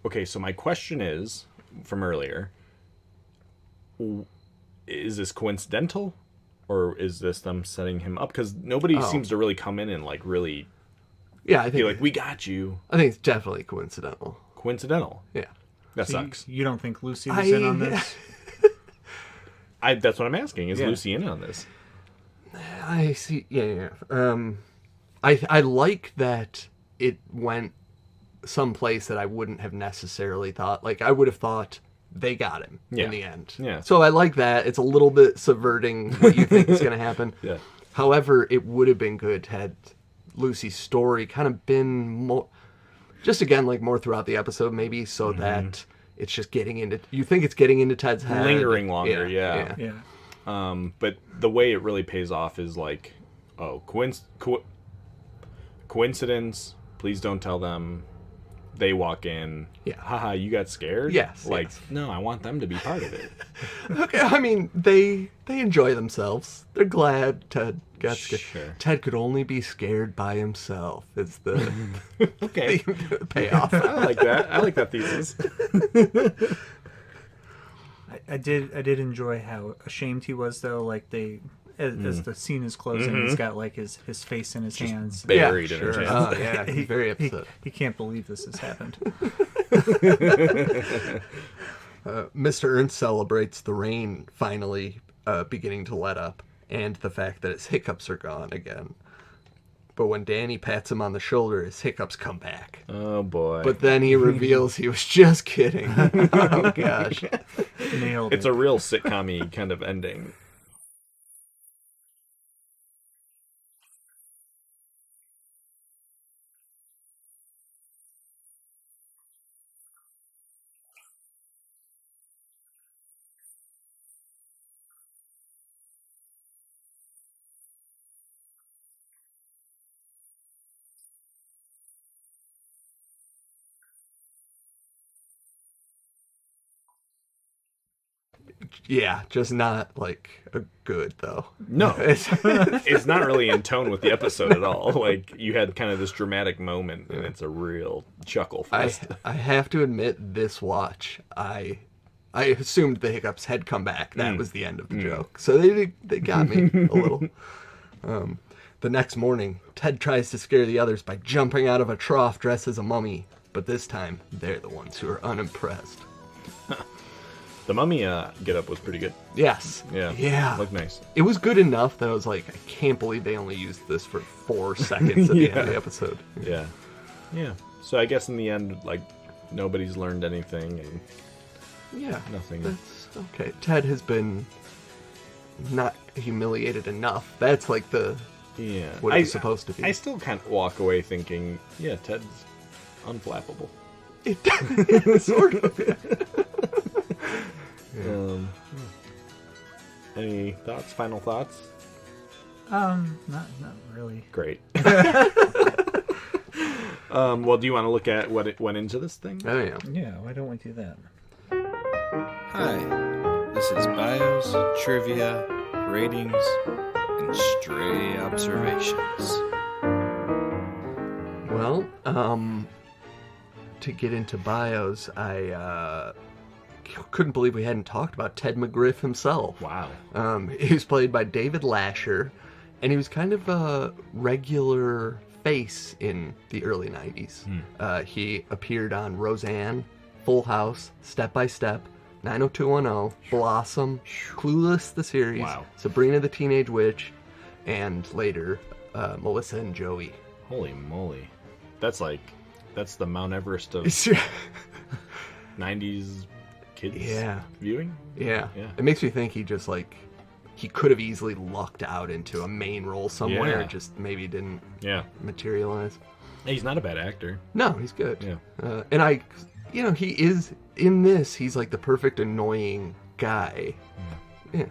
Speaker 1: Okay, so my question is, from earlier, is this coincidental? Or is this them setting him up? Because nobody seems to really come in and, like, really
Speaker 2: Yeah,
Speaker 1: be like, we got you.
Speaker 2: I think it's definitely coincidental.
Speaker 1: Coincidental.
Speaker 2: Yeah.
Speaker 1: That
Speaker 3: So
Speaker 1: sucks.
Speaker 3: you don't think Lucy was in on this?
Speaker 1: That's what I'm asking. Is Lucy in on this?
Speaker 2: I see. Yeah. I like that it went someplace that I wouldn't have necessarily thought. Like, I would have thought they got him in the end.
Speaker 1: Yeah.
Speaker 2: So I like that. It's a little bit subverting what you think is going to happen.
Speaker 1: Yeah.
Speaker 2: However, it would have been good had Lucy's story kind of been more, just again, like more throughout the episode, maybe, so that it's just getting into, you think it's getting into Ted's head.
Speaker 1: Lingering longer, yeah. But the way it really pays off is like, coincidence, please don't tell them. They walk in, haha, you got scared?
Speaker 2: Yes.
Speaker 1: Like, no, I want them to be part of it.
Speaker 2: Okay, I mean, they enjoy themselves. They're glad Ted got scared.
Speaker 1: Sure.
Speaker 2: Ted could only be scared by himself is the,
Speaker 1: Okay.
Speaker 2: the payoff.
Speaker 1: I like that. I like that thesis.
Speaker 3: I did enjoy how ashamed he was, though. Like, as the scene is closing, he's got like his face in his hands,
Speaker 1: Buried in his hands.
Speaker 2: Oh, yeah, he's very upset.
Speaker 3: He can't believe this has happened.
Speaker 2: Mr. Ernst celebrates the rain finally beginning to let up and the fact that his hiccups are gone again. But when Danny pats him on the shoulder, his hiccups come back.
Speaker 1: Oh, boy.
Speaker 2: But then he reveals he was just kidding. Oh, gosh.
Speaker 3: Nailed
Speaker 1: It's
Speaker 3: it.
Speaker 1: a real sitcom-y kind of ending.
Speaker 2: Yeah, just not like a good though.
Speaker 1: No, it's not really in tone with the episode at all. Like, you had kind of this dramatic moment, and it's a real chuckle fest.
Speaker 2: I have to admit, this watch, I assumed the hiccups had come back. That was the end of the joke. So they got me a little. The next morning, Ted tries to scare the others by jumping out of a trough dressed as a mummy, but this time they're the ones who are unimpressed.
Speaker 1: The mummy get-up was pretty good.
Speaker 2: Yes.
Speaker 1: Yeah. Looked nice.
Speaker 2: It was good enough that I was like, I can't believe they only used this for 4 seconds at the end of the episode.
Speaker 1: Yeah. So I guess in the end, like, nobody's learned anything, and nothing.
Speaker 2: That's okay. Ted has been not humiliated enough. That's like what it's supposed to be.
Speaker 1: I still kind of walk away thinking, Ted's unflappable.
Speaker 2: Sort of.
Speaker 1: Any thoughts? Final thoughts?
Speaker 3: Not really.
Speaker 1: Great. Well, do you want to look at what it went into this thing?
Speaker 2: Oh yeah.
Speaker 3: Yeah. Why don't we do that?
Speaker 4: Hi, this is bios, trivia, ratings, and stray observations.
Speaker 2: Well, to get into bios, I couldn't believe we hadn't talked about Ted McGriff himself.
Speaker 1: Wow.
Speaker 2: He was played by David Lasher, and he was kind of a regular face in the early 90s. He appeared on Roseanne, Full House, Step by Step, 90210, Blossom, Clueless the series, Sabrina the Teenage Witch, and later Melissa and Joey.
Speaker 1: Holy moly. That's the Mount Everest of 90s kids viewing?
Speaker 2: Yeah. It makes me think he just he could have easily lucked out into a main role somewhere, just maybe didn't materialize.
Speaker 1: He's not a bad actor.
Speaker 2: No, he's good.
Speaker 1: Yeah.
Speaker 2: And he is, in this, he's like the perfect annoying guy. Yeah.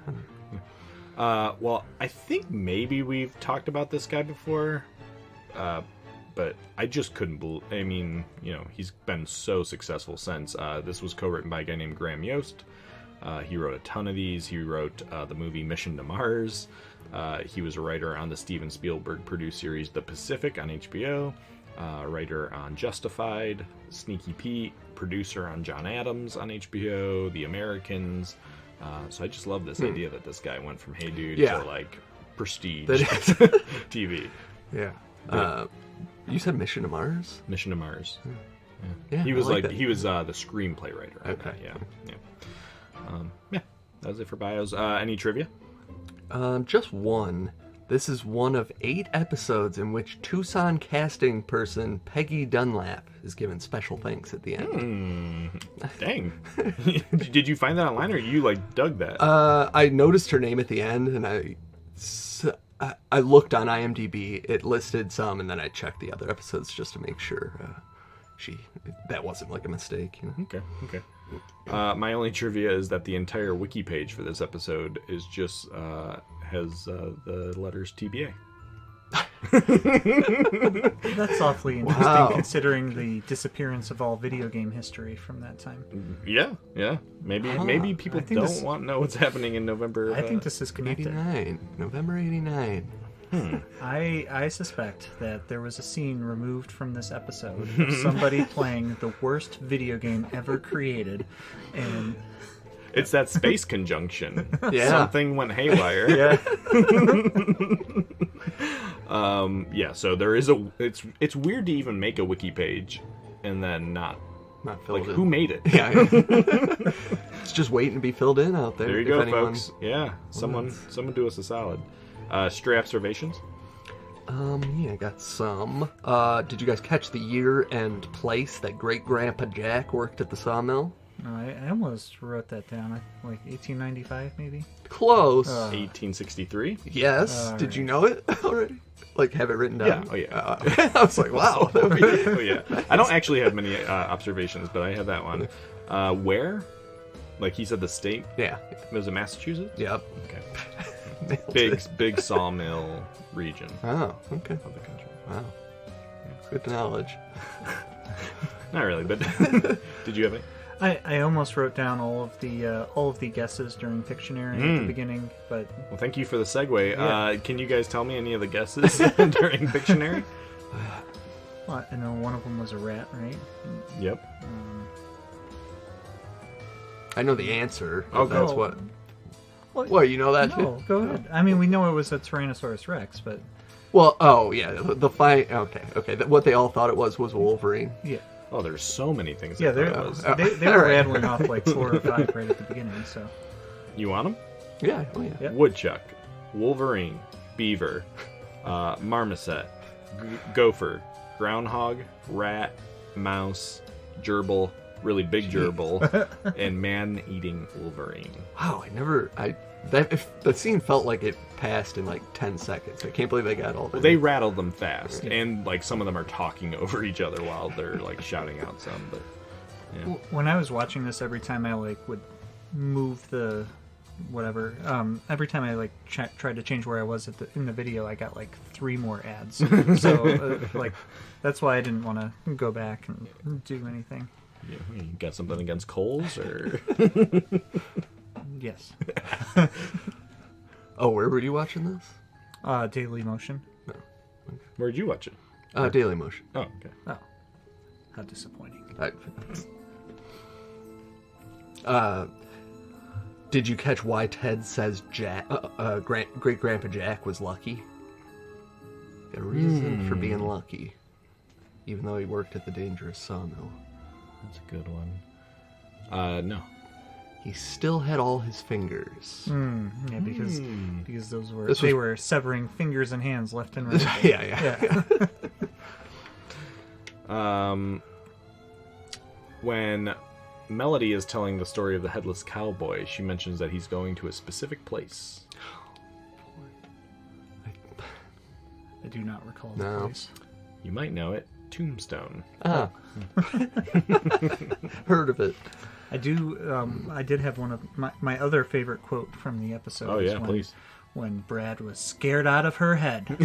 Speaker 1: Well, I think maybe we've talked about this guy before, but I just couldn't believe. I mean, he's been so successful since. This was co-written by a guy named Graham Yost. He wrote a ton of these. He wrote the movie Mission to Mars. He was a writer on the Steven Spielberg produced series The Pacific on HBO. Writer on Justified, Sneaky Pete, producer on John Adams on HBO, The Americans. So I just love this idea that this guy went from Hey Dude to prestige TV.
Speaker 2: Yeah. You said Mission to Mars?
Speaker 1: Mission to Mars.
Speaker 2: Yeah,
Speaker 1: he was
Speaker 2: that.
Speaker 1: he was the screenplay writer.
Speaker 2: Okay.
Speaker 1: Yeah. That was it for bios. Any trivia?
Speaker 2: Just one. This is one of 8 episodes in which Tucson casting person Peggy Dunlap is given special thanks at the end.
Speaker 1: Dang. Did you find that online, or you dug that?
Speaker 2: I noticed her name at the end, and I looked on IMDb. It listed some, and then I checked the other episodes just to make sure that wasn't a mistake.
Speaker 1: Okay. My only trivia is that the entire wiki page for this episode is just has the letters TBA.
Speaker 3: That's awfully interesting, considering the disappearance of all video game history from that time.
Speaker 1: Yeah. Maybe people don't want to know what's happening in November.
Speaker 3: I think this is connected.
Speaker 2: November 89.
Speaker 3: I suspect that there was a scene removed from this episode of somebody playing the worst video game ever created, and
Speaker 1: it's that space conjunction.
Speaker 2: Yeah.
Speaker 1: Something went haywire. So there is it's weird to even make a wiki page and then not filled in. Who made it?
Speaker 2: Yeah. It's just waiting to be filled in out there.
Speaker 1: There you go, folks. Yeah. Someone do us a solid. Stray observations?
Speaker 2: I got some. Did you guys catch the year and place that Great Grandpa Jack worked at the sawmill?
Speaker 3: I almost wrote that down. 1895, maybe?
Speaker 2: Close.
Speaker 1: 1863?
Speaker 2: Yes. Did you know it already? Have it written down?
Speaker 1: Yeah. Oh, yeah.
Speaker 2: I was like, wow.
Speaker 1: Oh, yeah. I don't actually have many observations, but I have that one. Where? He said the state?
Speaker 2: Yeah.
Speaker 1: Was it Massachusetts?
Speaker 2: Yep.
Speaker 1: Okay. Big sawmill region.
Speaker 2: Oh, okay.
Speaker 1: Of the country.
Speaker 2: Wow. Good knowledge.
Speaker 1: Not really, but did you have it?
Speaker 3: I almost wrote down all of the guesses during Pictionary at the beginning, but
Speaker 1: well, thank you for the segue. Yeah. Can you guys tell me any of the guesses during Pictionary?
Speaker 3: Well, I know one of them was a rat, right?
Speaker 1: Yep.
Speaker 2: I know the answer.
Speaker 1: Oh,
Speaker 2: that's what. Well, you know that
Speaker 3: no,
Speaker 2: too?
Speaker 3: Go ahead. I mean, we know it was a Tyrannosaurus Rex, but
Speaker 2: well, oh yeah, the fight. Okay. What they all thought it was Wolverine.
Speaker 3: Yeah.
Speaker 1: Oh, there's so many things.
Speaker 3: Yeah,
Speaker 1: I thought it was.
Speaker 3: they were rattling off like 4 or 5 right at the beginning. So
Speaker 1: You want them?
Speaker 2: Yeah, oh yeah.
Speaker 3: Yep.
Speaker 1: Woodchuck, Wolverine, Beaver, Marmoset, Gopher, Groundhog, Rat, Mouse, Gerbil, really big gerbil, and man-eating Wolverine.
Speaker 2: Wow, the scene felt like it passed in like 10 seconds. I can't believe they got all that.
Speaker 1: They rattled them fast, and like some of them are talking over each other while they're like shouting out some. But yeah.
Speaker 3: when I was watching this, every time I like would move the whatever, every time I like tried to change where I was in the video, I got like 3 more ads. So like that's why I didn't want to go back and do anything.
Speaker 1: Yeah, you got something against Coles, or?
Speaker 3: Yes.
Speaker 2: Oh, where were you watching this?
Speaker 3: Daily Motion.
Speaker 2: No.
Speaker 1: Where'd you watch it?
Speaker 2: Daily Motion.
Speaker 1: Oh, okay.
Speaker 3: Oh, how disappointing.
Speaker 2: Did you catch why Ted says Great Grandpa Jack was lucky? A reason for being lucky, even though he worked at the dangerous sawmill.
Speaker 1: That's a good one. No.
Speaker 2: He still had all his fingers.
Speaker 3: Yeah, because those were severing fingers and hands left and right.
Speaker 2: Yeah.
Speaker 1: When Melody is telling the story of the headless cowboy, she mentions that he's going to a specific place.
Speaker 3: I do not recall the place.
Speaker 1: You might know it. Tombstone.
Speaker 2: Ah. Heard of it.
Speaker 3: I do. I did have one of my other favorite quote from the episode.
Speaker 1: Oh yeah, please.
Speaker 3: When Brad was scared out of her head.
Speaker 2: Yeah,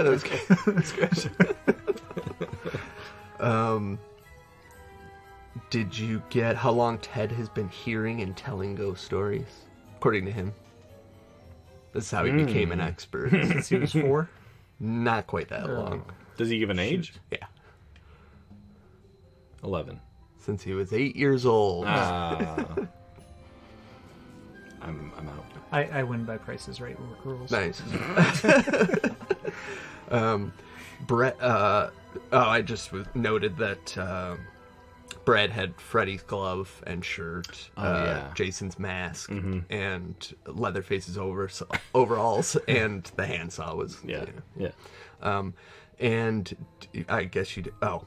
Speaker 2: that was good. Did you get how long Ted has been hearing and telling ghost stories? According to him, this is how he became an expert.
Speaker 3: Since he was 4.
Speaker 2: Not quite that long.
Speaker 1: Does he give an age?
Speaker 2: Yeah.
Speaker 1: 11.
Speaker 2: Since he was 8 years old.
Speaker 1: I'm out.
Speaker 3: I win by Price's Right rules.
Speaker 2: Nice. Brett. I just noted that Brad had Freddy's glove and shirt, Jason's mask, and Leatherface's overalls, and the handsaw was.
Speaker 1: Yeah.
Speaker 2: And I guess you did. Oh,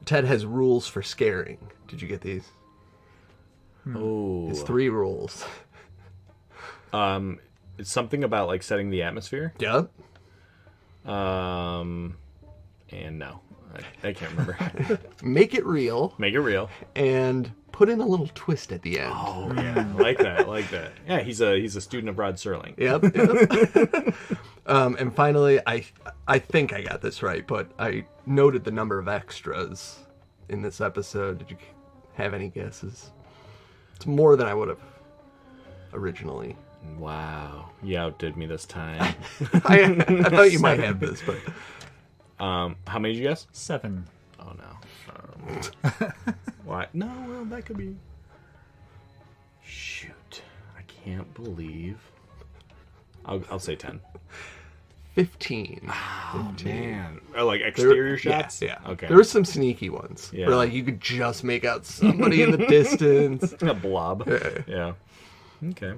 Speaker 2: Ted has rules for scaring. Did you get these?
Speaker 1: Oh.
Speaker 2: It's 3 rules.
Speaker 1: It's something about like setting the atmosphere.
Speaker 2: Yep.
Speaker 1: And no, I can't remember.
Speaker 2: Make it real.
Speaker 1: Make it real.
Speaker 2: And put in a little twist at the end.
Speaker 1: Oh yeah, like that. Yeah, he's a student of Rod Serling.
Speaker 2: Yep. And finally, I think I got this right, but I noted the number of extras in this episode. Did you have any guesses? It's more than I would have originally.
Speaker 1: Wow, you outdid me this time.
Speaker 2: I thought you might have this, but
Speaker 1: how many did you guess?
Speaker 3: 7.
Speaker 1: Oh no. Why? No, well that could be. Shoot, I can't believe. I'll say 10.
Speaker 2: 15.
Speaker 1: Oh, man. Like exterior shots?
Speaker 2: Yeah.
Speaker 1: Okay.
Speaker 2: There were some sneaky ones.
Speaker 1: Yeah.
Speaker 2: Where, like, you could just make out somebody in the distance.
Speaker 1: A blob.
Speaker 2: Yeah.
Speaker 1: Okay.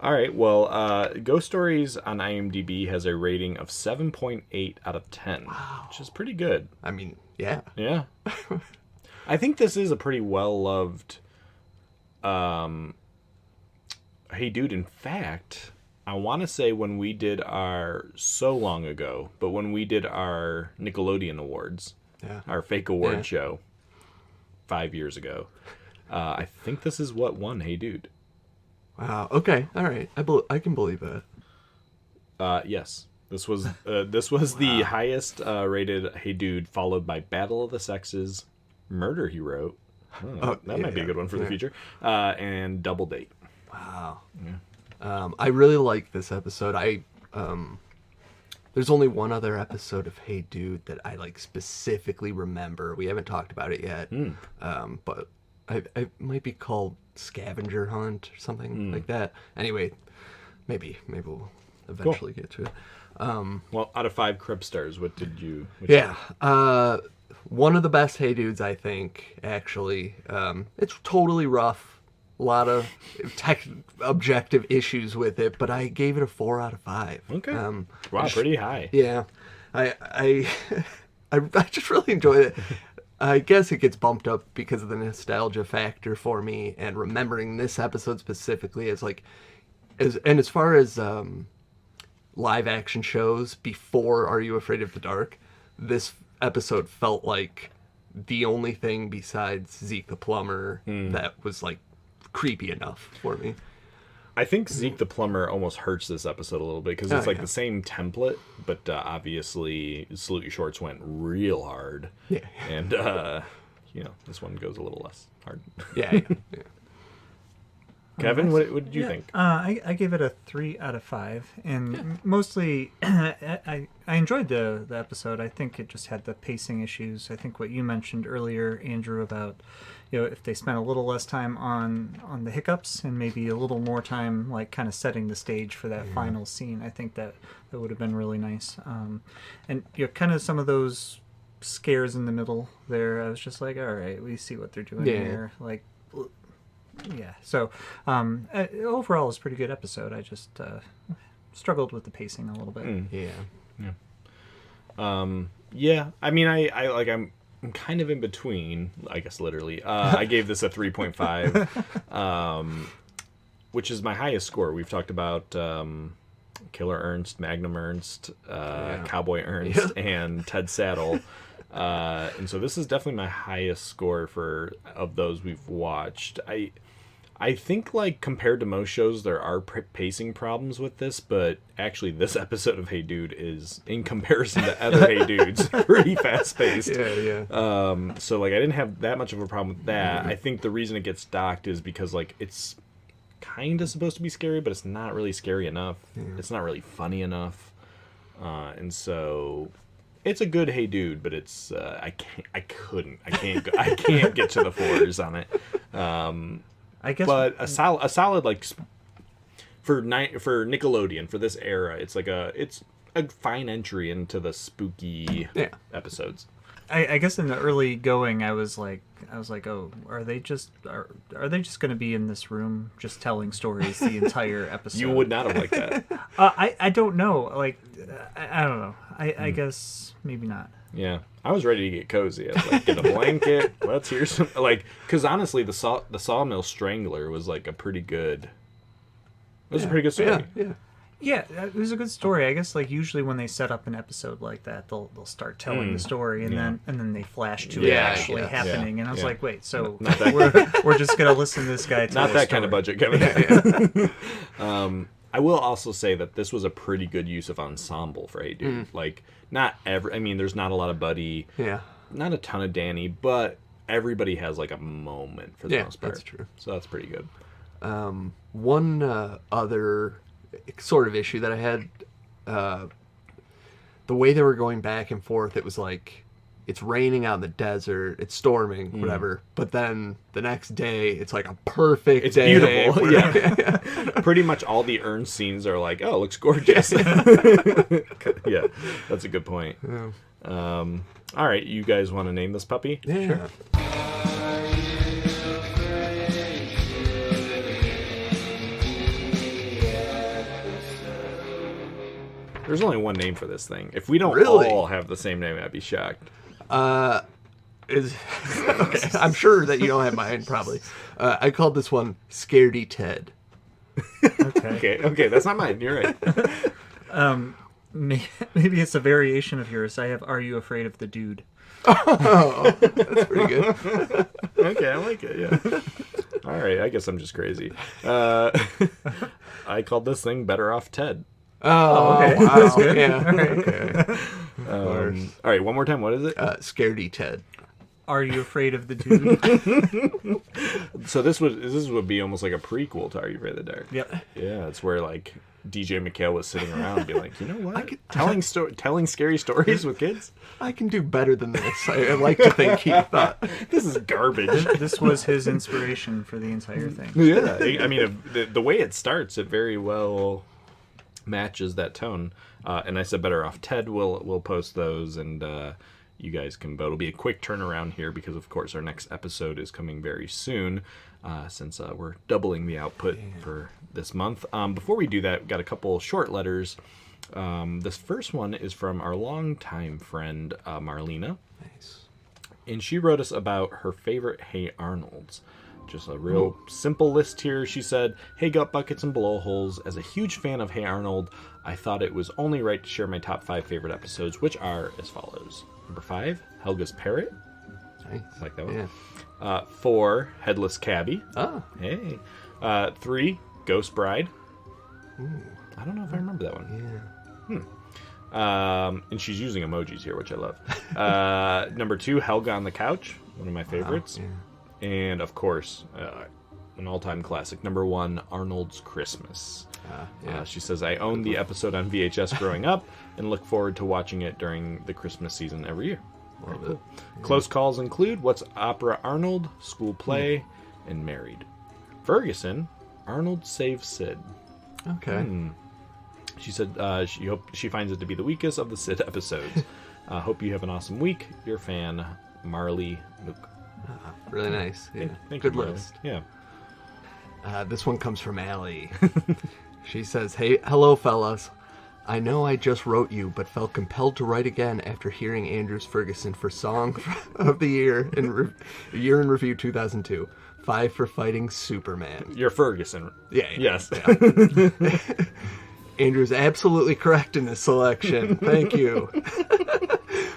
Speaker 1: All right. Well, Ghost Stories on IMDb has a rating of 7.8 out of 10. Wow. Which is pretty good.
Speaker 2: I mean, yeah.
Speaker 1: Yeah. I think this is a pretty well-loved... Hey, dude, in fact... I want to say when we did our when we did our Nickelodeon Awards, our fake award show 5 years ago, I think this is what won Hey Dude.
Speaker 2: Wow. Okay. All right. I can believe that.
Speaker 1: Yes. This was the highest rated Hey Dude, followed by Battle of the Sexes, Murder He Wrote. That might be a good one for the future. And Double Date.
Speaker 2: Wow.
Speaker 1: Yeah.
Speaker 2: I really like this episode. There's only one other episode of Hey Dude that I like specifically remember. We haven't talked about it yet, but I might be called Scavenger Hunt or something like that. Anyway, maybe we'll eventually get to it.
Speaker 1: Well, out of 5 Crib stars, what did you?
Speaker 2: one of the best Hey Dudes, I think, actually. It's totally rough. A lot of objective issues with it, but I gave it a 4 out of 5.
Speaker 1: Okay. Wow, pretty high.
Speaker 2: Yeah. I just really enjoyed it. I guess it gets bumped up because of the nostalgia factor for me, and remembering this episode specifically as like, as far as live action shows before Are You Afraid of the Dark, this episode felt like the only thing besides Zeke the Plumber that was like creepy enough for me.
Speaker 1: I think Zeke the Plumber almost hurts this episode a little bit because it's the same template, but obviously Salute Your Shorts went real hard.
Speaker 2: Yeah.
Speaker 1: And, this one goes a little less hard.
Speaker 2: Yeah.
Speaker 1: Kevin, what did you think?
Speaker 3: I gave it a 3 out of 5, and mostly I enjoyed the episode. I think it just had the pacing issues. I think what you mentioned earlier, Andrew, about if they spent a little less time on the hiccups and maybe a little more time like kind of setting the stage for that final scene, I think that would have been really nice. And kind of some of those scares in the middle there, I was just like, all right, we see what they're doing here. Like, yeah. So overall, it's a pretty good episode. I just struggled with the pacing a little bit.
Speaker 1: Yeah. I mean, I'm kind of in between, I guess, literally. I gave this a 3.5, which is my highest score. We've talked about Killer Ernst, Magnum Ernst, Cowboy Ernst, and Ted Saddle. And so this is definitely my highest score of those we've watched. I think, like, compared to most shows, there are pacing problems with this, but actually this episode of Hey Dude is, in comparison to other Hey Dudes, pretty fast-paced.
Speaker 2: Yeah.
Speaker 1: So, like, I didn't have that much of a problem with that. I think the reason it gets docked is because, like, it's kind of supposed to be scary, but it's not really scary enough. It's not really funny enough. And so it's a good Hey Dude, but it's I can't get to the 4s on it.
Speaker 3: I guess,
Speaker 1: but a solid like for Nickelodeon for this era, it's a fine entry into the spooky episodes.
Speaker 3: I guess in the early going, I was like, oh, are they just going to be in this room just telling stories the entire episode?
Speaker 1: You would not have liked that.
Speaker 3: I don't know. Like, I don't know. I guess maybe not.
Speaker 1: Yeah, I was ready to get cozy. I was like, get a blanket. Let's hear some, like, because honestly, the Sawmill Strangler was like a pretty good. It was a pretty good story.
Speaker 3: Yeah, it was a good story. I guess like usually when they set up an episode like that, they'll start telling the story and then they flash to it actually happening. And I was like, wait, so we're just gonna listen to this guy tell
Speaker 1: not that kind of budget, Kevin. I will also say that this was a pretty good use of ensemble for Hey Dude. Like, there's not a lot of Buddy, not a ton of Danny, but everybody has like a moment for the most part.
Speaker 2: That's true.
Speaker 1: So that's pretty good.
Speaker 2: One other sort of issue that I had, the way they were going back and forth, it was like, it's raining out in the desert, it's storming, whatever, but then the next day, it's like a perfect day.
Speaker 1: It's beautiful. Yeah. Pretty much all the Ernst scenes are like, oh, it looks gorgeous. Yeah, that's a good point. Yeah. All right, you guys want to name this puppy?
Speaker 2: Yeah. Sure.
Speaker 1: There's only one name for this thing. If we don't all have the same name, I'd be shocked.
Speaker 2: Okay. I'm sure that you don't have mine, probably. I called this one Scaredy Ted.
Speaker 1: Okay, that's not mine. You're right.
Speaker 3: Maybe it's a variation of yours. I have Are You Afraid of the Dude?
Speaker 2: Oh, that's pretty good.
Speaker 1: Okay, I like it, yeah. All right, I guess I'm just crazy. I called this thing Better Off Ted.
Speaker 2: Oh, okay. Wow. That's good. Yeah. All right.
Speaker 1: Okay. All right, one more time. What is it?
Speaker 2: Scaredy Ted.
Speaker 3: Are You Afraid of the Dude?
Speaker 1: So this would be almost like a prequel to Are You Afraid of the Dark?
Speaker 3: Yep.
Speaker 1: Yeah, it's where like DJ McHale was sitting around and be like, you know what? Telling scary stories with kids?
Speaker 2: I can do better than this. I like to think he thought.
Speaker 1: This is garbage.
Speaker 3: This was his inspiration for the entire thing.
Speaker 1: Yeah. I mean, the way it starts, it very well matches that tone. And I said Better Off Ted. We'll post those, and you guys can vote. It'll be a quick turnaround here because, of course, our next episode is coming very soon since we're doubling the output for this month. Before we do that, we've got a couple short letters. This first one is from our longtime friend, Marlena.
Speaker 2: Nice.
Speaker 1: And she wrote us about her favorite Hey Arnolds. Just a real simple list here. She said, "Hey Gut Buckets and Blowholes, as a huge fan of Hey Arnold, I thought it was only right to share my top 5 favorite episodes, which are as follows. Number 5, Helga's Parrot.
Speaker 2: Nice.
Speaker 1: Like that one.
Speaker 2: Yeah.
Speaker 1: 4, Headless Cabby.
Speaker 2: Oh.
Speaker 1: Hey. 3, Ghost Bride.
Speaker 2: Ooh.
Speaker 1: I don't know if I remember that one.
Speaker 2: Yeah.
Speaker 1: And she's using emojis here, which I love. Number 2, Helga on the Couch. One of my favorites.
Speaker 2: Wow. Yeah.
Speaker 1: And, of course, an all-time classic, number 1, Arnold's Christmas.
Speaker 2: Yeah.
Speaker 1: She says, I owned the episode on VHS growing up and look forward to watching it during the Christmas season every year.
Speaker 2: Love
Speaker 1: Cool.
Speaker 2: it. Yeah.
Speaker 1: Close calls include What's Opera Arnold, School Play, and Married. Ferguson, Arnold Saves Sid.
Speaker 2: Okay.
Speaker 1: She said she finds it to be the weakest of the Sid episodes. Hope you have an awesome week. Your fan, Marley Mook.
Speaker 2: Really nice. Yeah.
Speaker 1: Thank
Speaker 2: Good
Speaker 1: you, Marley.
Speaker 2: list.
Speaker 1: Yeah.
Speaker 2: This one comes from Allie. She says, "Hey, hello, fellas. I know I just wrote you, but felt compelled to write again after hearing Andrew's Ferguson for Song of the Year in Year in Review 2002. 5 for Fighting Superman."
Speaker 1: You're Ferguson.
Speaker 2: Yeah.
Speaker 1: Yes.
Speaker 2: Yeah. Andrew's absolutely correct in this selection. Thank you.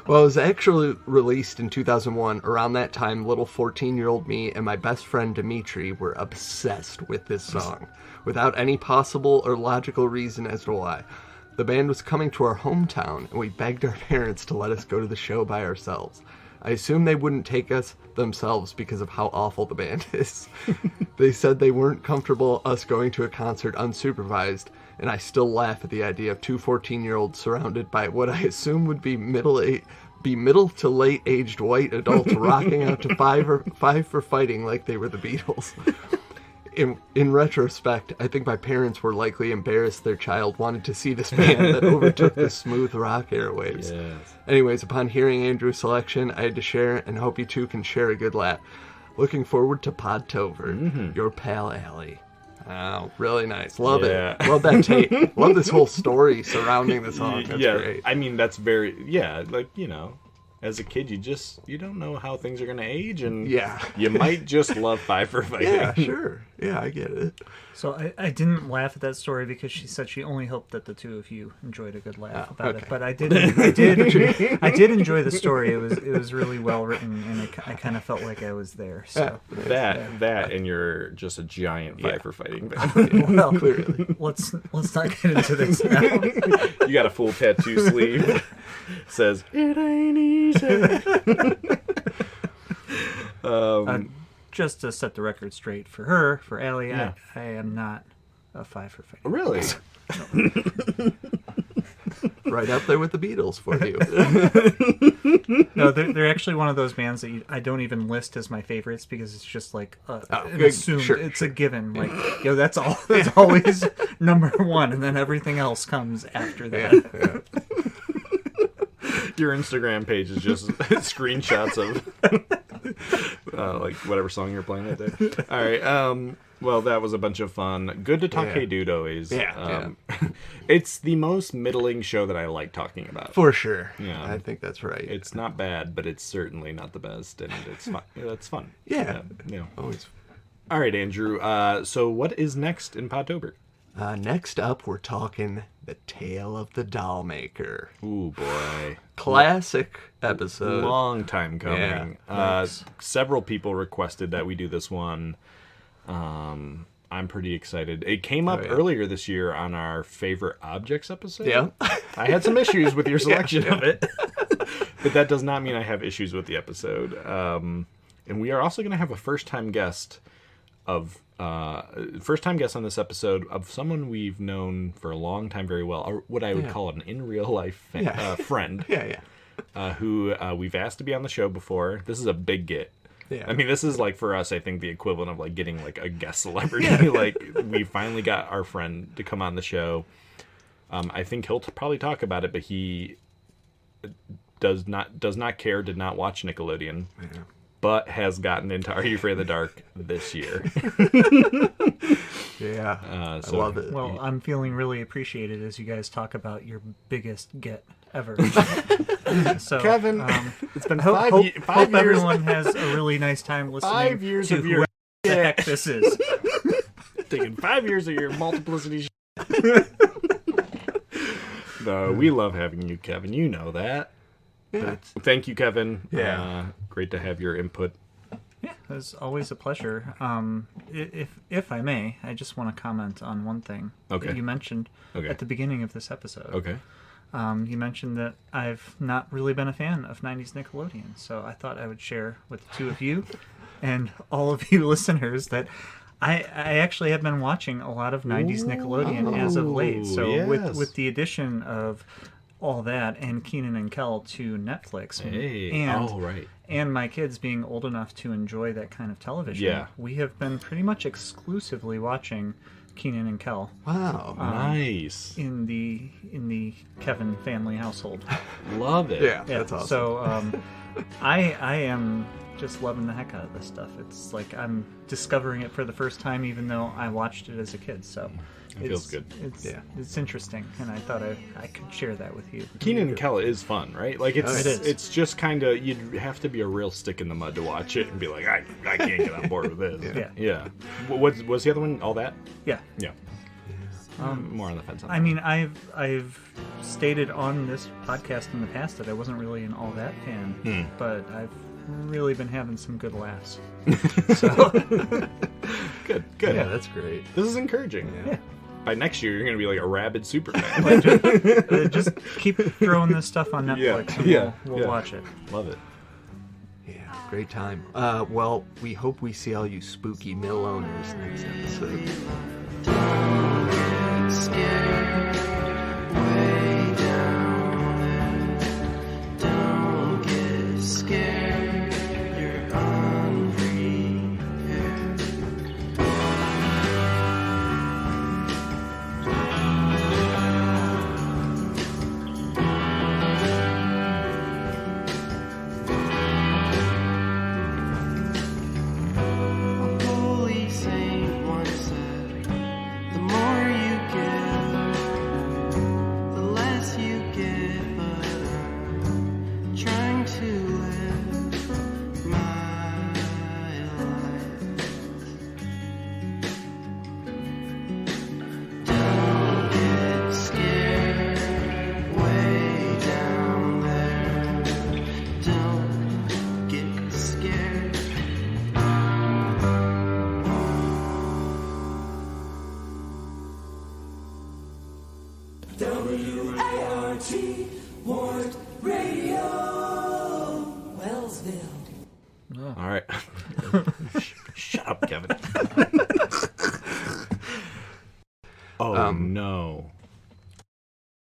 Speaker 2: Well, it was actually released in 2001. Around that time, little 14-year-old me and my best friend Dimitri were obsessed with this song, without any possible or logical reason as to why. The band was coming to our hometown, and we begged our parents to let us go to the show by ourselves. I assumed they wouldn't take us themselves because of how awful the band is. They said they weren't comfortable us going to a concert unsupervised, and I still laugh at the idea of 2 14-year-olds surrounded by what I assume would be middle to late aged white adults rocking out to five for Fighting like they were the Beatles. In retrospect, I think my parents were likely embarrassed their child wanted to see this band that overtook the smooth rock airwaves.
Speaker 1: Yes.
Speaker 2: Anyways, upon hearing Andrew's selection, I had to share, and hope you two can share a good laugh. Looking forward to Podtober. Your pal Allie. Wow, really nice. Love it. Love that tape. Love this whole story surrounding the song. That's great.
Speaker 1: I mean, that's very, like, as a kid, you don't know how things are going to age, and you might just love 5 for Fighting.
Speaker 2: Yeah, sure. Yeah, I get it.
Speaker 3: So I didn't laugh at that story because she said she only hoped that the two of you enjoyed a good laugh about it. But I did enjoy the story. It was really well written, and I kind of felt like I was there. So
Speaker 1: that and you're just a giant 5 for Fighting fan.
Speaker 3: Well, clearly, let's not get into this now.
Speaker 1: You got a full tattoo sleeve. Says it ain't easy.
Speaker 3: Just to set the record straight for Allie, I am not a 5 for Fighting.
Speaker 1: Really?
Speaker 2: Right up there with the Beatles for you.
Speaker 3: No, they're actually one of those bands that I don't even list as my favorites because it's just like an assumed. It's a given. Like, that's all. That's always number 1, and then everything else comes after that.
Speaker 2: Yeah.
Speaker 1: Your Instagram page is just screenshots of like whatever song you're playing right there. All right. Well, that was a bunch of fun. Good to talk Hey Dude always. It's the most middling show that I like talking about.
Speaker 2: For sure.
Speaker 1: Yeah.
Speaker 2: I think that's right.
Speaker 1: It's not bad, but it's certainly not the best, and it's fun. It's fun.
Speaker 2: Yeah.
Speaker 1: Always. All right, Andrew. So what is next in Podtober?
Speaker 2: Next up, we're talking The Tale of the Doll Maker.
Speaker 1: Ooh, boy.
Speaker 2: Classic episode.
Speaker 1: Long time coming.
Speaker 2: Yeah, nice.
Speaker 1: Several people requested that we do this one. I'm pretty excited. It came up earlier this year on our favorite objects episode.
Speaker 2: Yeah.
Speaker 1: I had some issues with your selection of it. But that does not mean I have issues with the episode. And we are also going to have a first-time guest on this episode of someone we've known for a long time very well, or what I would call an in real life friend. Who we've asked to be on the show before. This is a big get.
Speaker 2: Yeah.
Speaker 1: I mean, this is like for us, I think the equivalent of like getting like a guest celebrity. Like we finally got our friend to come on the show. I think he'll probably talk about it, but he does not care, did not watch Nickelodeon, but has gotten into Are You Afraid of the Dark this year.
Speaker 2: I
Speaker 1: So-
Speaker 2: love it.
Speaker 3: Well, I'm feeling really appreciated as you guys talk about your biggest get ever. So,
Speaker 1: Kevin, it's been
Speaker 3: hope
Speaker 1: five years.
Speaker 3: everyone has a really nice time listening
Speaker 1: 5 years
Speaker 3: to
Speaker 1: of your
Speaker 3: whoever the heck this is.
Speaker 1: Taking 5 years of your multiplicity. No, we love having you, Kevin. You know that.
Speaker 2: Yeah.
Speaker 1: Thank you, Kevin.
Speaker 2: Yeah.
Speaker 1: Great to have your input.
Speaker 3: Yeah, it's always a pleasure. If I may, I just want to comment on one thing
Speaker 1: Okay.
Speaker 3: that you mentioned
Speaker 1: Okay.
Speaker 3: at the beginning of this episode.
Speaker 1: Okay.
Speaker 3: You mentioned that I've not really been a fan of 90s Nickelodeon, so I thought I would share with the two of you and all of you listeners that I actually have been watching a lot of 90s Nickelodeon as of late. So
Speaker 1: yes.
Speaker 3: with the addition of all that and Kenan and Kel to Netflix,
Speaker 1: Hey. Right.
Speaker 3: and my kids being old enough to enjoy that kind of television,
Speaker 1: Yeah.
Speaker 3: we have been pretty much exclusively watching Kenan and Kel
Speaker 2: Wow.
Speaker 1: Nice.
Speaker 3: in the Kevin family household.
Speaker 1: Love it.
Speaker 2: Yeah,
Speaker 3: Yeah,
Speaker 2: that's awesome.
Speaker 3: so I am just loving the heck out of this stuff. It's like I'm discovering it for the first time, even though I watched it as a kid. So
Speaker 1: It feels good.
Speaker 3: It's interesting, and I thought I could share that with you.
Speaker 1: Kenan and Kel is fun, right? Like
Speaker 3: It is.
Speaker 1: it's just kind of, you'd have to be a real stick in the mud to watch it and be like, I can't get on board with this.
Speaker 3: Yeah.
Speaker 1: What's the other one? All That?
Speaker 3: Yeah.
Speaker 1: Yeah. More on the fence on that.
Speaker 3: I mean, I've stated on this podcast in the past that I wasn't really an All That fan, but I've really been having some good laughs. So
Speaker 1: Good.
Speaker 2: Yeah, that's great.
Speaker 1: This is encouraging.
Speaker 3: yeah.
Speaker 1: By next year, you're going to be like a rabid super fan.
Speaker 3: Just keep throwing this stuff on Netflix, and we'll watch it.
Speaker 1: Love it.
Speaker 2: Yeah, great time. Well, we hope we see all you spooky mill owners next episode.
Speaker 5: Holy saint once said, the more you give, the less you get. But I'm trying to live my life. Don't get scared way down there. Don't get scared.
Speaker 6: W-A-R-T, Ward Radio, Wellsville.
Speaker 1: All right. Shut up, Kevin.